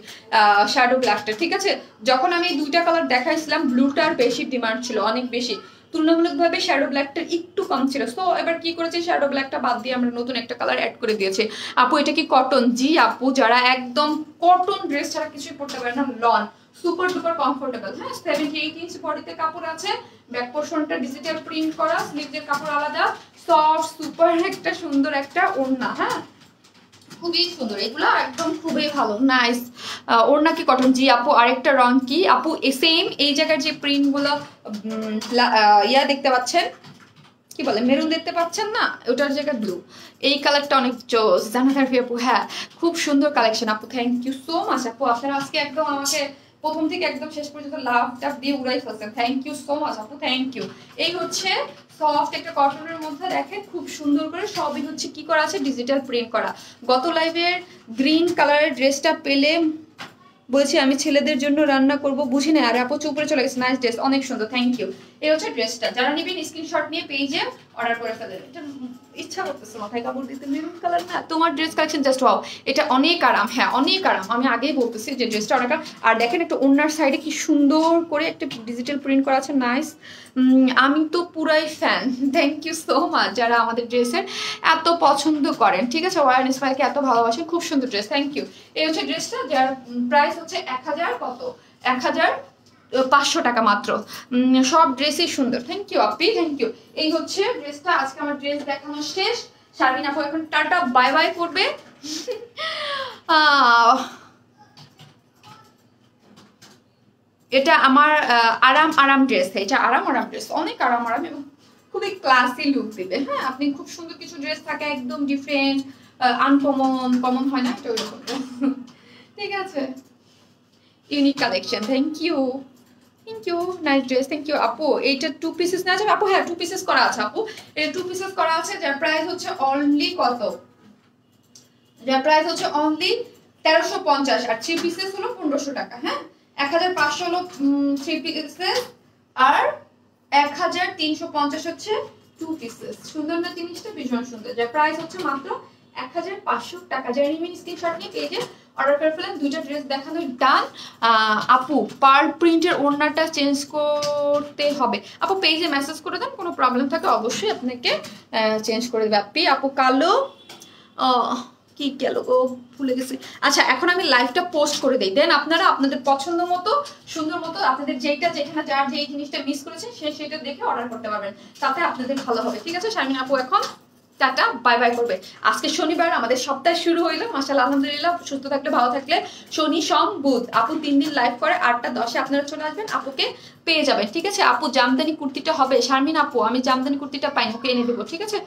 শ্যাডো ব্ল্যাকটা। ঠিক আছে, যখন আমি দুইটা কালার দেখাইছিলাম ব্লুটার বেশি ডিমান্ড ছিল, অনেক বেশি, তুলনামূলকভাবে শ্যাডো ব্ল্যাকটা একটু কম ছিল। সো এবার কি করেছি, শ্যাডো ব্ল্যাকটা বাদ দিয়ে আমরা নতুন একটা কালার অ্যাড করে দিয়েছি। আপু এটা কি কটন? জি আপু, যারা একদম কটন ড্রেস ছাড়া কিছুই পড়তে পারে না, লন সুপার ডুপার কমফোর্টেবল। হ্যাঁ 78 ইঞ্চ বডিতে কাপড় আছে, ব্যাক পোর্শনটা ডিজিটাল প্রিন্ট করা, স্লিভের কাপড় আলাদা, সফট সুপার একটা সুন্দর একটা ওড়না, হ্যাঁ খুবই সুন্দর, এগুলো একদম খুবই ভালো নাইস। ওড়না কি কটন? জি আপু। আরেকটা রং কি আপু? সেম এই জায়গার যে প্রিন্ট গুলো ইয়া দেখতে পাচ্ছেন, কি বলে মেরুন দেখতে পাচ্ছেন না, ওটার জায়গায় ব্লু, এই কালারটা অনেক জোস জানাতার আপু। হ্যাঁ খুব সুন্দর কালেকশন আপু, থ্যাংক ইউ সো মাচ আপু। আপনারা আজকে একদম আমাকে প্রথম থেকে একদম শেষ পর্যন্ত লাভ টাভ দিয়ে উড়াই ফেলছেন, থ্যাংক ইউ সো মাচ আপু, থ্যাংক ইউ। এই হচ্ছে সফট একটা কটনের মধ্যে, দেখেন খুব সুন্দর করে সবই হচ্ছে কি করা আছে, ডিজিটাল প্রিন্ট করা। গত লাইভের গ্রিন কালারের ড্রেসটা পেলে বলছি আমি ছেলেদের জন্য রান্না করব, বুঝি না। আর আপু উপরে চলে গেছে, নাইস ড্রেস, অনেক সুন্দর, থ্যাংক ইউ। এই হচ্ছে ড্রেসটা, যারা নেবেন স্ক্রিনশট নিয়ে পেজে অর্ডার করে ফেলেন। এটা ইচ্ছা করতেছে মাথায় কাপড় দিতে, মেরুন কালার না, তোমার ড্রেস কালেকশন জাস্ট ওয়াও, এটা অনেক আরাম, হ্যাঁ অনেক আরাম, আমি আগেই বলতেছি যে ড্রেসটা অনেক আরাম। আর দেখেন একটা ওনার সাইডে কি সুন্দর করে একটা ডিজিটাল প্রিন্ট করা আছে, নাইস। আমি তো পুরাই fan, thank you so much যারা আমাদের ড্রেসের এত পছন্দ করেন। ঠিক আছে, ওয়ার স্মাইলকে এত ভালোবাসেন, খুব সুন্দর ড্রেস, থ্যাংক ইউ। এই হচ্ছে ড্রেসটা, যার প্রাইস হচ্ছে 1000 কত 1500 টাকা মাত্র। সব ড্রেসই সুন্দর, thank you Api, thank you. এই হচ্ছে ড্রেসটা, আজকে আমার ড্রেস দেখানো শেষ। শারমিন আপু এখন টাটা বাই বাই করবে। এটা আমার আরাম ড্রেস, এটা আরাম ড্রেস, অনেক আরাম এবং খুবই ক্লাসি লুক দিবে। হ্যাঁ আপনি খুব সুন্দর কিছু ড্রেস থাকে একদম ডিফারেন্ট, কমন হয় না, এটা ওইরকম। ঠিক আছে, unique collection, thank you nice dress, thank you আপু। এইটা 2 পিসেস না যাবে আপু? হ্যাঁ 2 পিসেস করা আছে আপু, এটা 2 পিসেস করা আছে, যার প্রাইস হচ্ছে অনলি কত, যার প্রাইস হচ্ছে অনলি 1350 আর 3 পিসেস হলো 1500 টাকা। হ্যাঁ 1500 হলো 3 পিসেস আর 1350 হচ্ছে 2 পিসেস। সুন্দর না জিনিসটা? ভীষণ সুন্দর। যার প্রাইস হচ্ছে মাত্র 1500 টাকা। যারা নিবেন স্ক্রিনশট নিয়ে পেজে অর্ডার করে ফেলেন। দুইটা ড্রেস দেখানোর ডান। আপু পার্ল প্রিন্টের ওড়নাটা চেঞ্জ করতে হবে। আপু পেজে মেসেজ করে দেন, কোনো প্রবলেম থাকে অবশ্যই আপনাকে চেঞ্জ করে দেবে। আপু কালো কি গেল গো, ভুলে গেছি। আচ্ছা এখন আমি লাইভটা পোস্ট করে দিই, দেন আপনারা আপনাদের পছন্দ মতো সুন্দর মতো আপনাদের যেটা যেখানে যার যেই জিনিসটা মিস করেছে সেটা দেখে অর্ডার করতে পারবেন, তাতে আপনাদের ভালো হবে। ঠিক আছে শারমিন আপু এখন টাটা বাই বাই করবে। আজকে শনিবার, আমাদের সপ্তাহ শুরু হইলো মাশাআল্লাহ আলহামদুলিল্লাহ। সুস্থ থাকলে ভালো থাকলে শনি সোম বুধ আপু 3 দিন লাইভ করে 8টা 10-এ আপনারা চলে আসবেন, আপুকে পেয়ে যাবেন। ঠিক আছে আপু জামদানি কুর্তিটা হবে? শারমিন আপু আমি জামদানি কুর্তিটা পাইনি, ওকে এনে দেবো। ঠিক আছে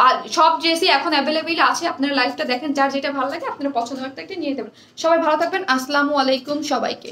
আর সব ড্রেসই এখন অ্যাভেলেবেল আছে, আপনারা লাইভটা দেখেন, যার যেটা ভালো লাগে আপনারা পছন্দ একটা নিয়ে দেবেন। সবাই ভালো থাকবেন, আসসালামু আলাইকুম সবাইকে।